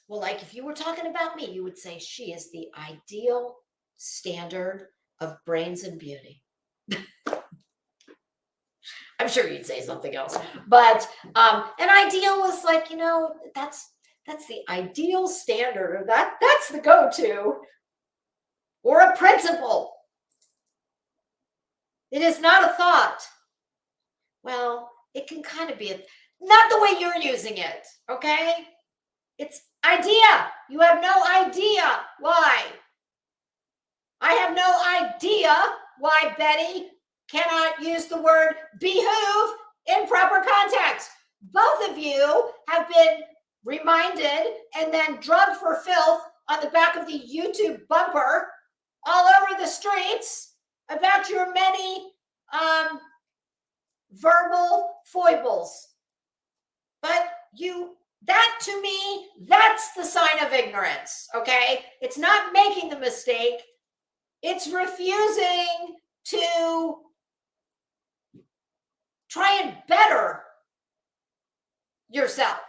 well, like if you were talking about me, you would say she is the ideal standard of brains and beauty. I'm sure you'd say something else, but an ideal was like, that's the ideal standard, or that's the go-to, or a principle. It is not a thought. Well, it can kind of be not the way you're using it, okay? It's idea. You have no idea why. I have no idea why Betty cannot use the word behoove in proper context. Both of you have been reminded and then drugged for filth on the back of the YouTube bumper all over the streets about your many verbal foibles. But that to me, that's the sign of ignorance, okay? It's not making the mistake. It's refusing to try and better yourself.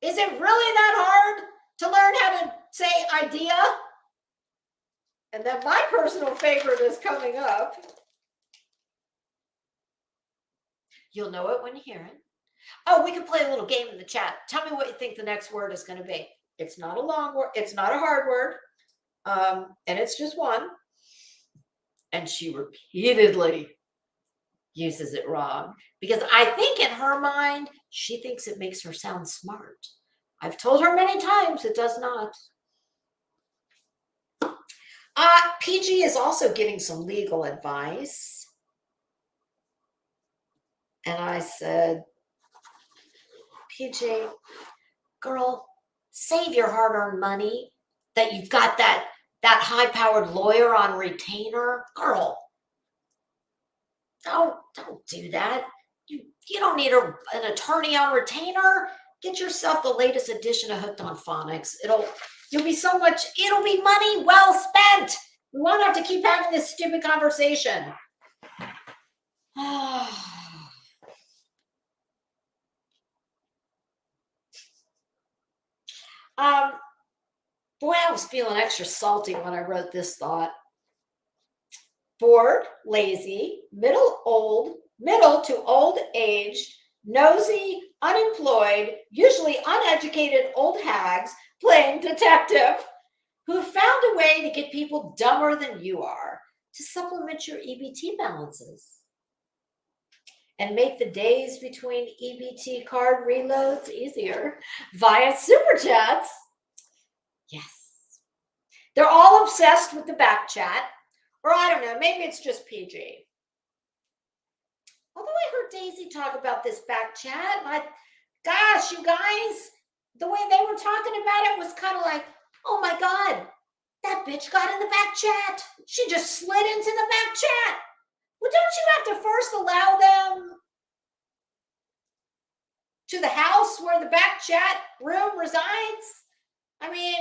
Is it really that hard to learn how to say idea? And then my personal favorite is coming up. You'll know it when you hear it. Oh, we can play a little game in the chat. Tell me what you think the next word is going to be. It's not a long word. It's not a hard word. And it's just one. And she repeatedly uses it wrong because I think in her mind, she thinks it makes her sound smart. I've told her many times it does not. PG is also giving some legal advice. And I said, PG, girl, save your hard-earned money that you've got that high-powered lawyer on retainer. Girl, don't do that. You don't need an attorney on retainer. Get yourself the latest edition of Hooked on Phonics. It'll be money well spent. We won't have to keep having this stupid conversation. Boy, I was feeling extra salty when I wrote this thought. Bored, lazy, middle to old aged, nosy, unemployed, usually uneducated old hags playing detective who found a way to get people dumber than you are to supplement your EBT balances and make the days between EBT card reloads easier via super chats. Yes. They're all obsessed with the back chat, or I don't know, maybe it's just PG. Although I heard Daisy talk about this back chat, gosh, you guys, the way they were talking about it was kind of like, oh my God, that bitch got in the back chat. She just slid into the back chat. Well, don't you have to first allow them to the house where the back chat room resides? I mean,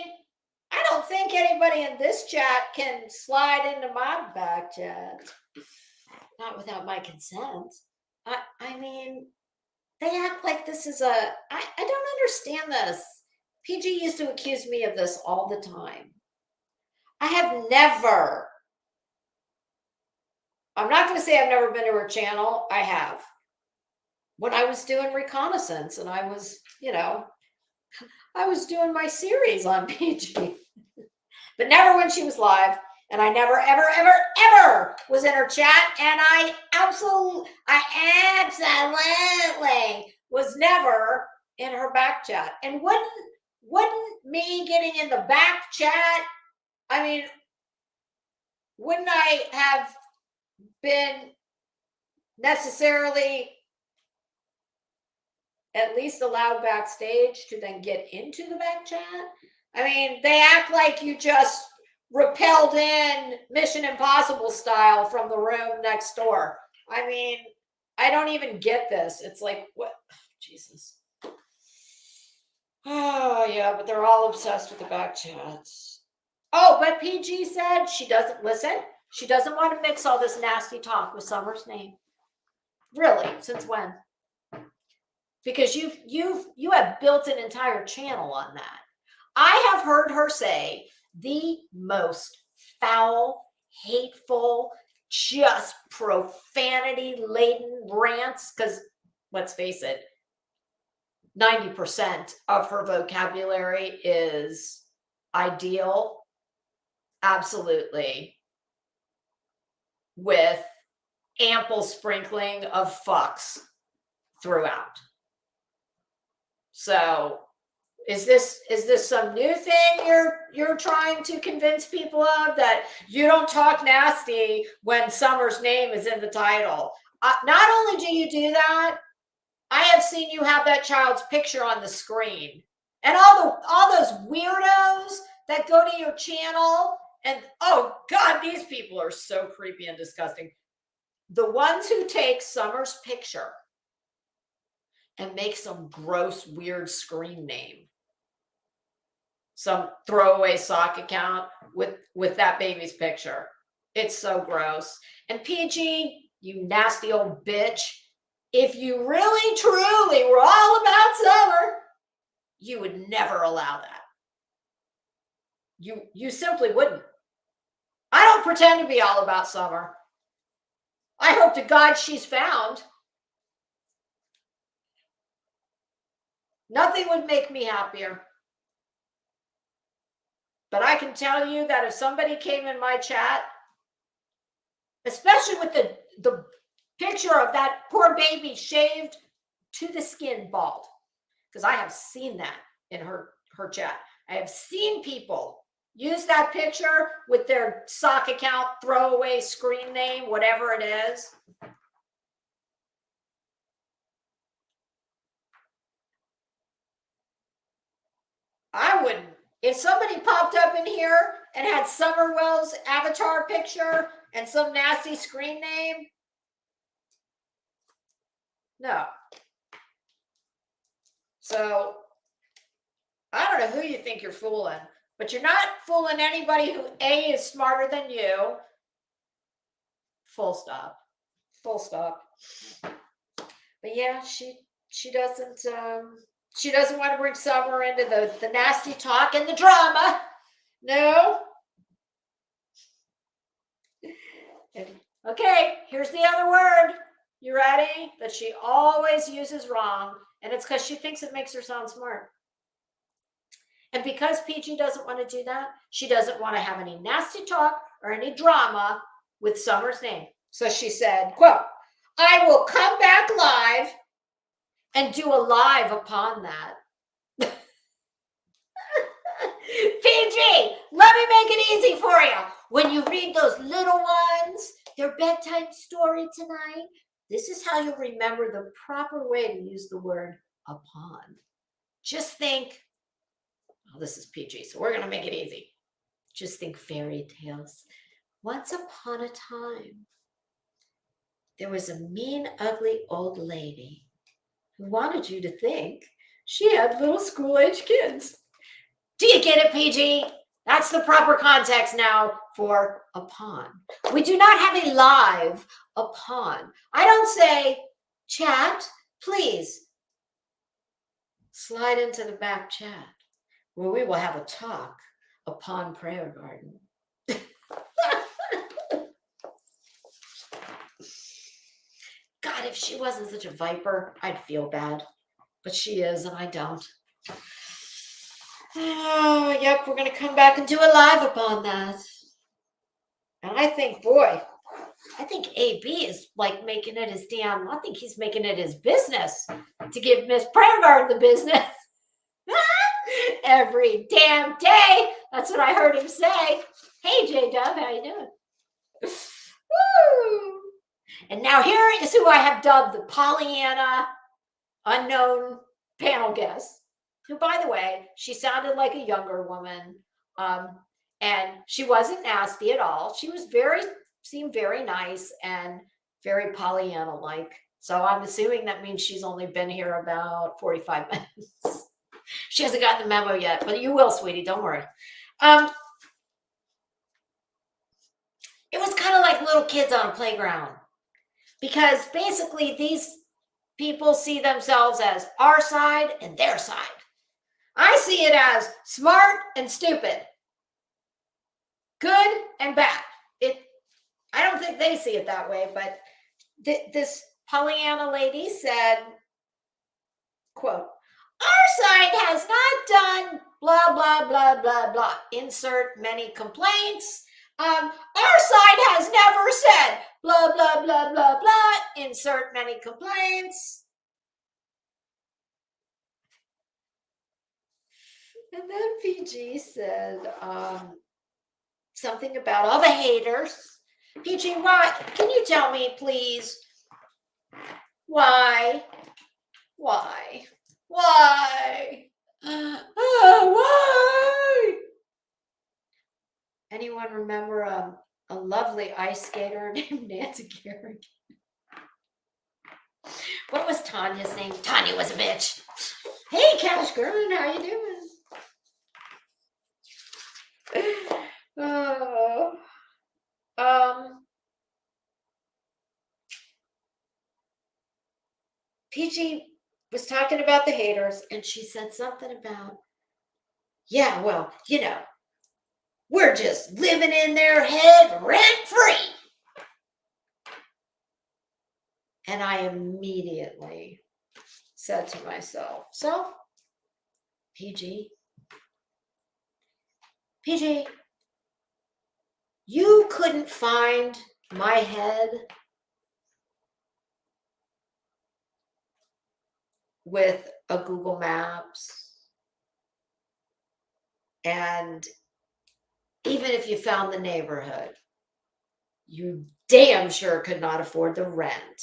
I don't think anybody in this chat can slide into my back chat. Not without my consent. I mean, they act like this is I don't understand this. PG used to accuse me of this all the time. I have never, I'm not going to say I've never been to her channel. I have. When I was doing reconnaissance and I was, I was doing my series on PG, but never when she was live. And I never, ever, ever, ever was in her chat. And I absolutely was never in her back chat. And wouldn't me getting in the back chat, I mean, wouldn't I have been necessarily at least allowed backstage to then get into the back chat? I mean, they act like you just repelled in Mission Impossible style from the room next door. I mean, I don't even get this. It's like, what? Jesus. Oh, yeah, but they're all obsessed with the back chats. Oh, but PG said she doesn't listen. She doesn't want to mix all this nasty talk with Summer's name. Really? Since when? Because you have built an entire channel on that. I have heard her say the most foul, hateful, just profanity-laden rants, because let's face it, 90% of her vocabulary is ideal, absolutely, with ample sprinkling of fucks throughout. So is this some new thing you're trying to convince people of, that you don't talk nasty when Summer's name is in the title? Not only do you do that, I have seen you have that child's picture on the screen, and all those weirdos that go to your channel, and oh God, these people are so creepy and disgusting. The ones who take Summer's picture and make some gross, weird screen name, some throwaway sock account with that baby's picture. It's so gross. And PG, you nasty old bitch, if you really truly were all about Summer, you would never allow that. You simply wouldn't. I don't pretend to be all about Summer. I hope to God she's found. Nothing would make me happier. But I can tell you that if somebody came in my chat, especially with the picture of that poor baby shaved to the skin bald, because I have seen that in her chat. I have seen people use that picture with their sock account, throwaway screen name, whatever it is. I wouldn't. If somebody popped up in here and had Summerwell's avatar picture and some nasty screen name, no. So I don't know who you think you're fooling, but you're not fooling anybody who A, is smarter than you. Full stop. Full stop. But yeah, she doesn't want to bring Summer into the nasty talk and the drama. No. Okay, here's the other word. You ready? That she always uses wrong, and it's because she thinks it makes her sound smart. And because PG doesn't want to do that, she doesn't want to have any nasty talk or any drama with Summer's name. So she said, quote, I will come back live and do a live upon that. PG, let me make it easy for you. When you read those little ones, their bedtime story tonight, this is how you'll remember the proper way to use the word upon. Just think Well, this is PG, so we're going to make it easy. Just think fairy tales. Once upon a time, there was a mean, ugly old lady who wanted you to think she had little school-age kids. Do you get it, PG? That's the proper context now for upon. We do not have a live upon. I don't say, chat, please slide into the back chat where we will have a talk upon Prayer Garden. God, if she wasn't such a viper, I'd feel bad. But she is, and I don't. Oh, yep, we're going to come back and do a live upon that. And I think, boy, I think AB is like making it his damn, I think he's making it his business to give Miss Prayer Garden the business every damn day. That's what I heard him say. Hey, J-Dub, how you doing? Woo! And now here is who I have dubbed the Pollyanna unknown panel guest, who, by the way, she sounded like a younger woman, and she wasn't nasty at all. She was seemed very nice and very Pollyanna-like. So I'm assuming that means she's only been here about 45 minutes. She hasn't gotten the memo yet, but you will, sweetie. Don't worry. It was kind of like little kids on a playground, because basically these people see themselves as our side and their side. I see it as smart and stupid, good and bad. I don't think they see it that way, but this Pollyanna lady said, quote, our side has not done blah, blah, blah, blah, blah. Insert many complaints. Our side has never said blah, blah, blah, blah, blah. Insert many complaints. And then PG said something about all the haters. PG, why? Can you tell me, please, why? Why? Why? Anyone remember a lovely ice skater named Nancy Kerrigan? What was Tanya's name? Tanya was a bitch. Hey, Cash Girl, how you doing? PG was talking about the haters, and she said something about, yeah, well, you know, we're just living in their head rent-free. And I immediately said to myself, so, PG, you couldn't find my head with a Google Maps. And even if you found the neighborhood, you damn sure could not afford the rent.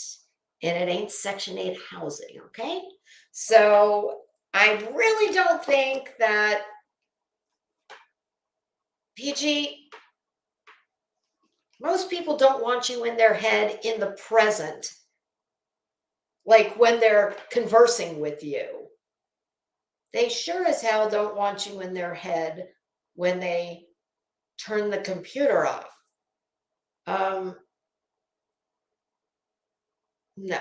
And it ain't Section 8 housing, okay? So I really don't think that, PG, most people don't want you in their head in the present, like when they're conversing with you. They sure as hell don't want you in their head when they turn the computer off. No,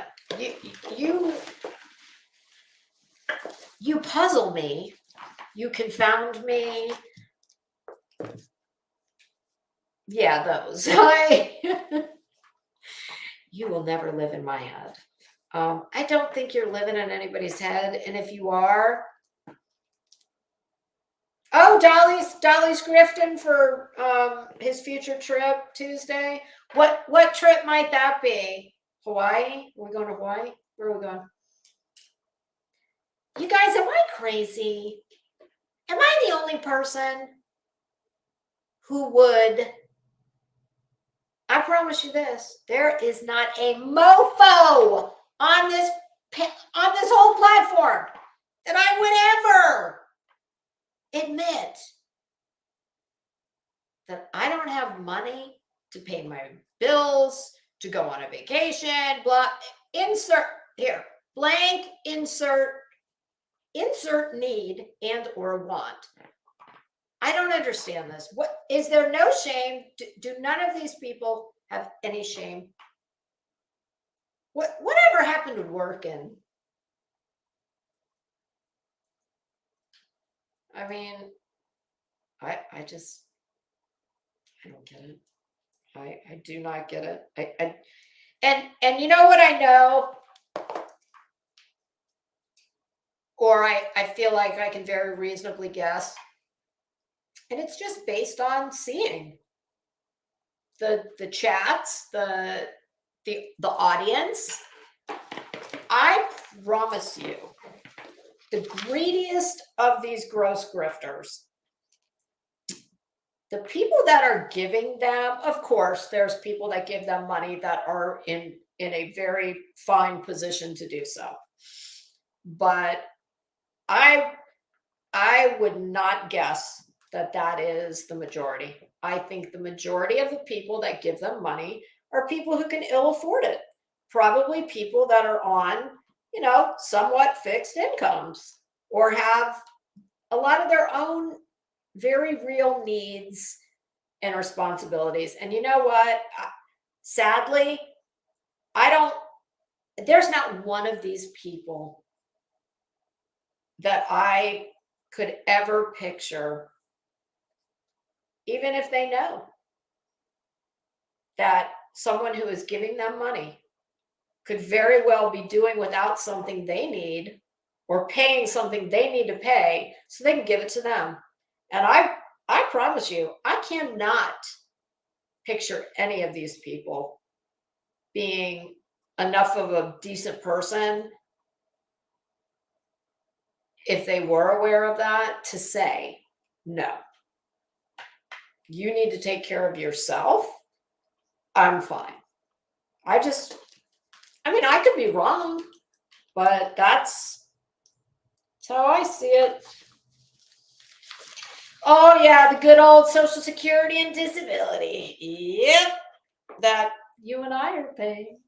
you puzzle me, you confound me. Yeah, those. You will never live in my head. I don't think you're living in anybody's head, and if you are, oh, Dolly's grifting for his future trip Tuesday. What trip might that be? Hawaii? Are we going to Hawaii? Where are we going? You guys, am I crazy? Am I the only person who would? I promise you this: there is not a mofo on this whole platform that I would ever admit that I don't have money to pay my bills, to go on a vacation, blah, insert here, blank, insert need and or want. I don't understand this. What is there no shame? Do none of these people have any shame? Whatever happened to working? I mean, I don't get it. I do not get it. And you know what I know? Or I feel like I can very reasonably guess. And it's just based on seeing the chats, the audience. I promise you, the greediest of these gross grifters, the people that are giving them, of course, there's people that give them money that are in a very fine position to do so. But I would not guess that is the majority. I think the majority of the people that give them money are people who can ill afford it. Probably people that are on, somewhat fixed incomes or have a lot of their own very real needs and responsibilities. And you know what? Sadly, there's not one of these people that I could ever picture, even if they know that someone who is giving them money could very well be doing without something they need or paying something they need to pay so they can give it to them. And I promise you, I cannot picture any of these people being enough of a decent person, if they were aware of that, to say, no, you need to take care of yourself. I'm fine. I could be wrong, but that's how I see it. Oh yeah, the good old Social Security and disability. Yep, that you and I are paying.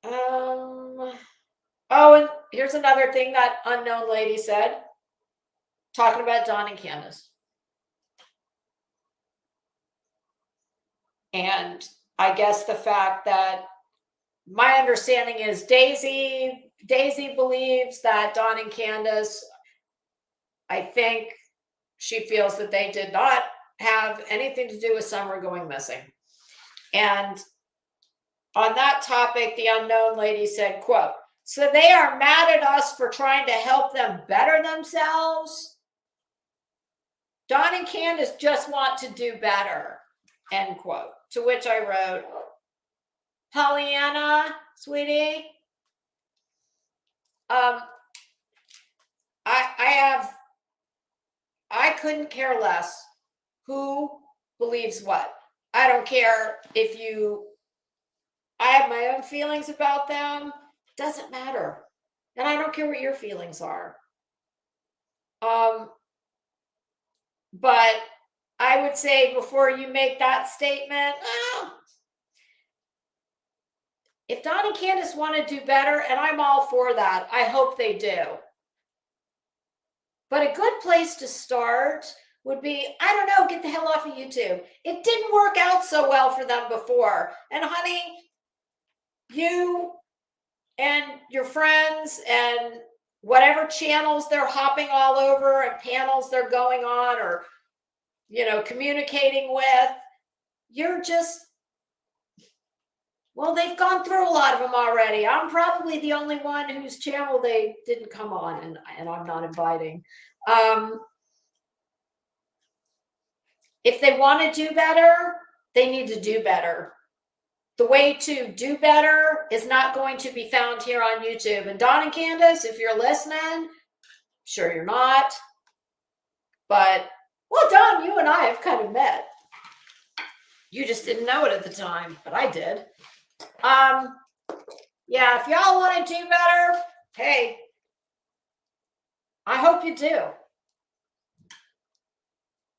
Oh, and here's another thing that unknown lady said, talking about Don and Candace. And I guess the fact that my understanding is Daisy believes that Don and Candace, I think she feels that they did not have anything to do with Summer going missing. And on that topic, the unknown lady said, quote, so they are mad at us for trying to help them better themselves. Don and Candace just want to do better, end quote. To which I wrote, Pollyanna, sweetie, I couldn't care less who believes what. I don't care if I have my own feelings about them. Doesn't matter. And I don't care what your feelings are. But I would say before you make that statement, if Don and Candace want to do better, and I'm all for that, I hope they do. But a good place to start would be, I don't know, get the hell off of YouTube. It didn't work out so well for them before. And honey, you and your friends and whatever channels they're hopping all over and panels they're going on or, communicating with, you're just, well, they've gone through a lot of them already. I'm probably the only one whose channel they didn't come on, and I'm not inviting. If they want to do better, they need to do better. The way to do better is not going to be found here on YouTube. And Don and Candace, if you're listening, sure you're not. But, well, Don, you and I have kind of met. You just didn't know it at the time, but I did. Yeah, if y'all want to do better, hey, I hope you do.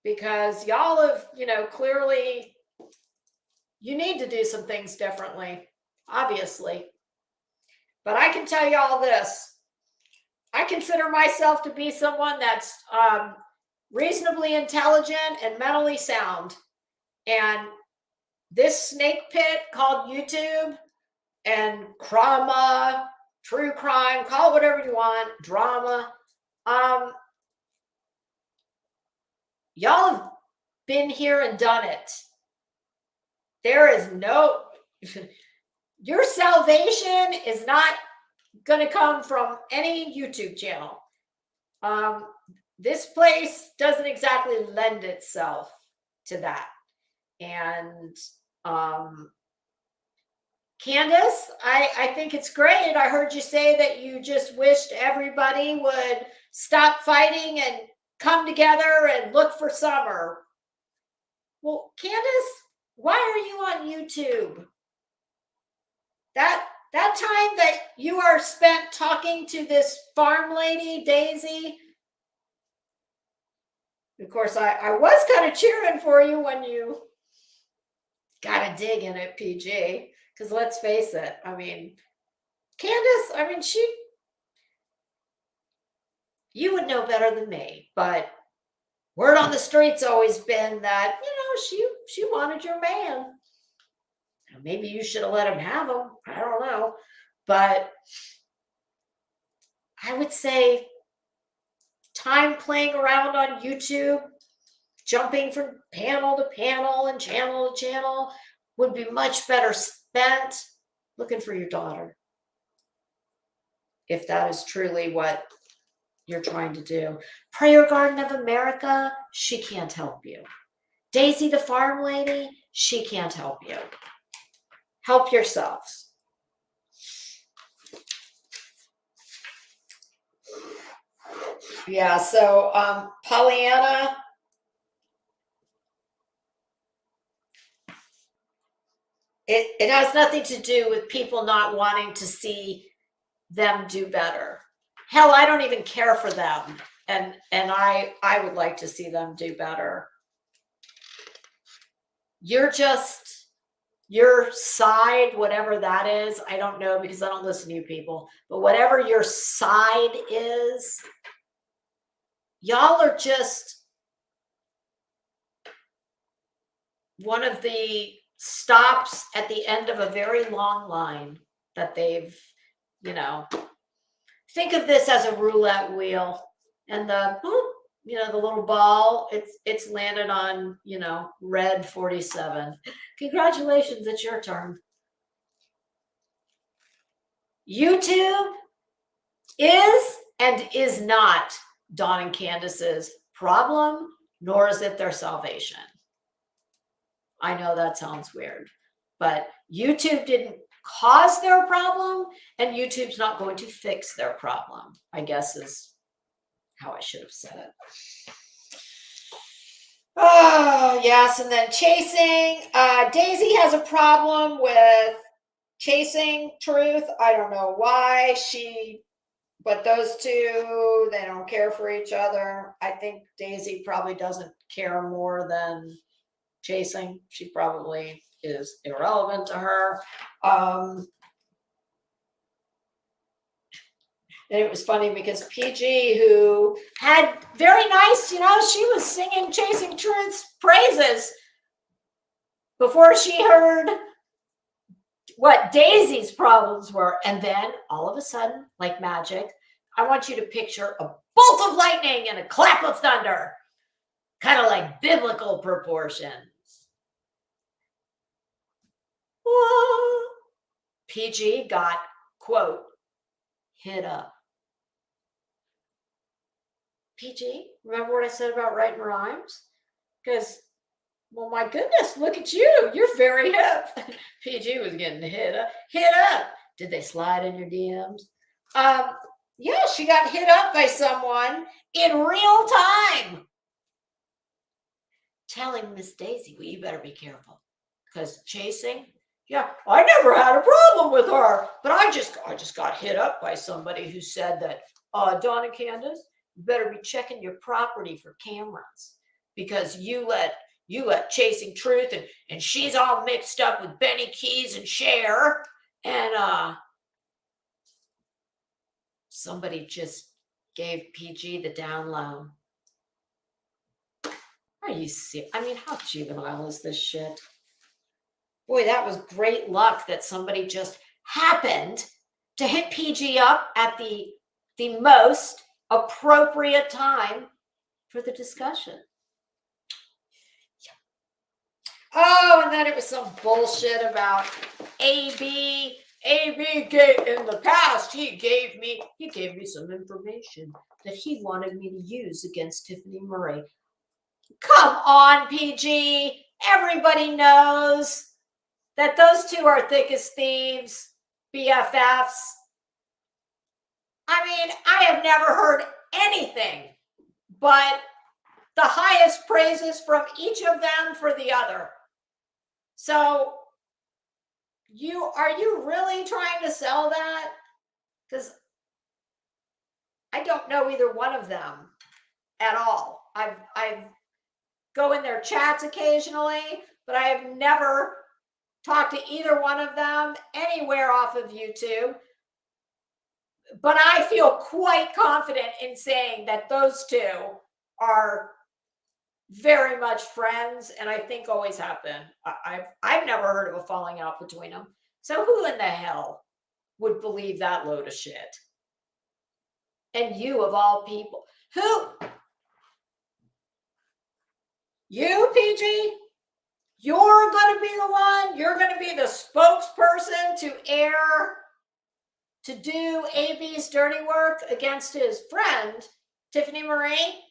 Because y'all have, clearly you need to do some things differently, obviously. But I can tell you all this. I consider myself to be someone that's reasonably intelligent and mentally sound. And this snake pit called YouTube and drama, true crime, call it whatever you want, drama. Y'all have been here and done it. There is no, your salvation is not going to come from any YouTube channel. This place doesn't exactly lend itself to that. And Candace, I think it's great. I heard you say that you just wished everybody would stop fighting and come together and look for summer. Well, Candace, why are you on YouTube? That time that you are spent talking to this farm lady, Daisy. Of course, I was kind of cheering for you when you got a dig in at PG. Because let's face it, I mean, Candace, you would know better than me, but word on the street's always been that, she wanted your man. Maybe you should have let him have him. I don't know. But I would say time playing around on YouTube, jumping from panel to panel and channel to channel would be much better spent looking for your daughter. If that is truly what you're trying to do. Prayer Garden of America, she can't help you. Daisy the farm lady, she can't help you. Help yourselves. Yeah, so Pollyanna, it has nothing to do with people not wanting to see them do better. Hell, I don't even care for them. And I would like to see them do better. You're just, your side, whatever that is, I don't know because I don't listen to you people, but whatever your side is, y'all are just one of the stops at the end of a very long line that they've, think of this as a roulette wheel, and the little ball, it's landed on, red 47. Congratulations, it's your turn. YouTube is and is not Dawn and Candace's problem, nor is it their salvation. I know that sounds weird, but YouTube didn't cause their problem, and YouTube's not going to fix their problem, I guess is how I should have said it. Oh, yes, and then chasing. Daisy has a problem with chasing truth. I don't know why but those two, they don't care for each other. I think Daisy probably doesn't care more than chasing. She probably is irrelevant to her. And it was funny because PG, who had very nice, she was singing Chasing Truth's praises before she heard what Daisy's problems were. And then all of a sudden, like magic, I want you to picture a bolt of lightning and a clap of thunder, kind of like biblical proportions. Whoa. PG got, quote, hit up. PG, remember what I said about writing rhymes? Because, well, my goodness, look at you. You're very hip. PG was getting hit up. Hit up. Did they slide in your DMs? Yeah, she got hit up by someone in real time. Telling Miss Daisy, well, you better be careful. Because chasing, Yeah, I never had a problem with her, but I just got hit up by somebody who said that, Dawn and Candace, you better be checking your property for cameras because you let Chasing Truth and she's all mixed up with Benny Keys and Cher, and somebody just gave PG the down low. Are you serious? I mean, how juvenile is this shit? Boy, that was great luck that somebody just happened to hit PG up at the most appropriate time for the discussion. Oh, and then it was some bullshit about AB. AB gave, in the past, he gave me some information that he wanted me to use against Tiffany Murray. Come on, PG. Everybody knows that those two are thick as thieves, BFFs. I mean, I have never heard anything but the highest praises from each of them for the other. So, are you really trying to sell that? Because I don't know either one of them at all. I've go in their chats occasionally, but I have never talked to either one of them anywhere off of YouTube. But I feel quite confident in saying that those two are very much friends, and I think always have been. I've never heard of a falling out between them. So who in the hell would believe that load of shit? And you of all people, who? You, PG? You're going to be the one, you're going to be the spokesperson to do AB's dirty work against his friend, Tiffany Marie?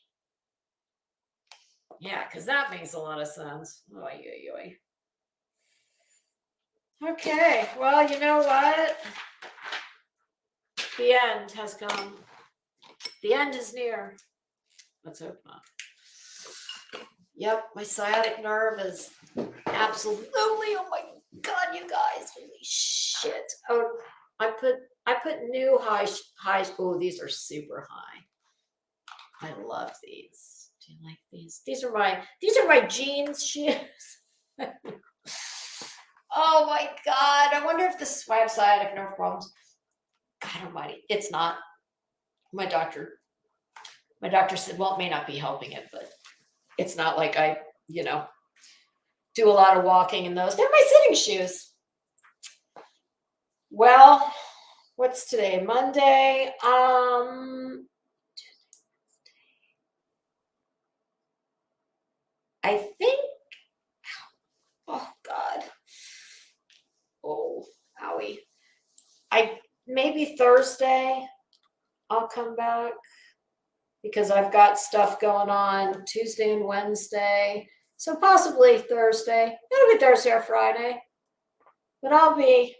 Yeah, because that makes a lot of sense. Oy, oy, oy. Okay, well, you know what? The end has come. The end is near. Let's hope not. Yep, my sciatic nerve is absolutely, oh my God, you guys, holy shit. Oh, I put new highs. Oh, these are super high. I love these. Do you like these? These are my jeans shoes. Oh my God. I wonder if this is why I have sciatic nerve problems. God almighty. It's not. My doctor said, well, it may not be helping it, but it's not like I, do a lot of walking in those. They're my sitting shoes. Well, what's today? Monday. I think, oh God. Oh, owie. Maybe Thursday I'll come back because I've got stuff going on Tuesday and Wednesday. So possibly Thursday. It'll be Thursday or Friday. But I'll be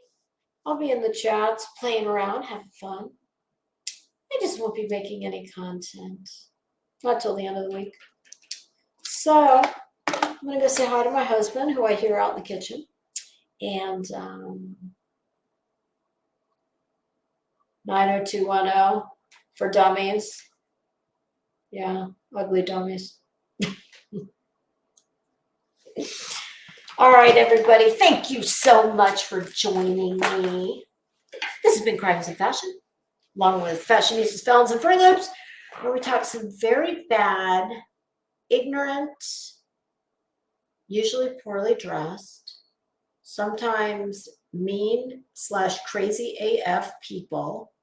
in the chats, playing around, having fun. I just won't be making any content. Not till the end of the week. So I'm gonna go say hi to my husband, who I hear out in the kitchen. And 90210 for dummies. Yeah, ugly dummies. All right, everybody. Thank you so much for joining me. This has been Crimes and Fashion, along with Fashionistas, Felons, and Fruit Loops, where we talk some very bad, ignorant, usually poorly dressed, sometimes mean/crazy AF people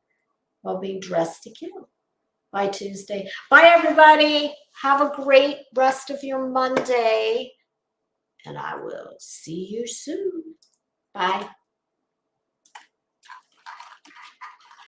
while being dressed to kill. By Tuesday. Bye, everybody. Have a great rest of your Monday. And I will see you soon. Bye.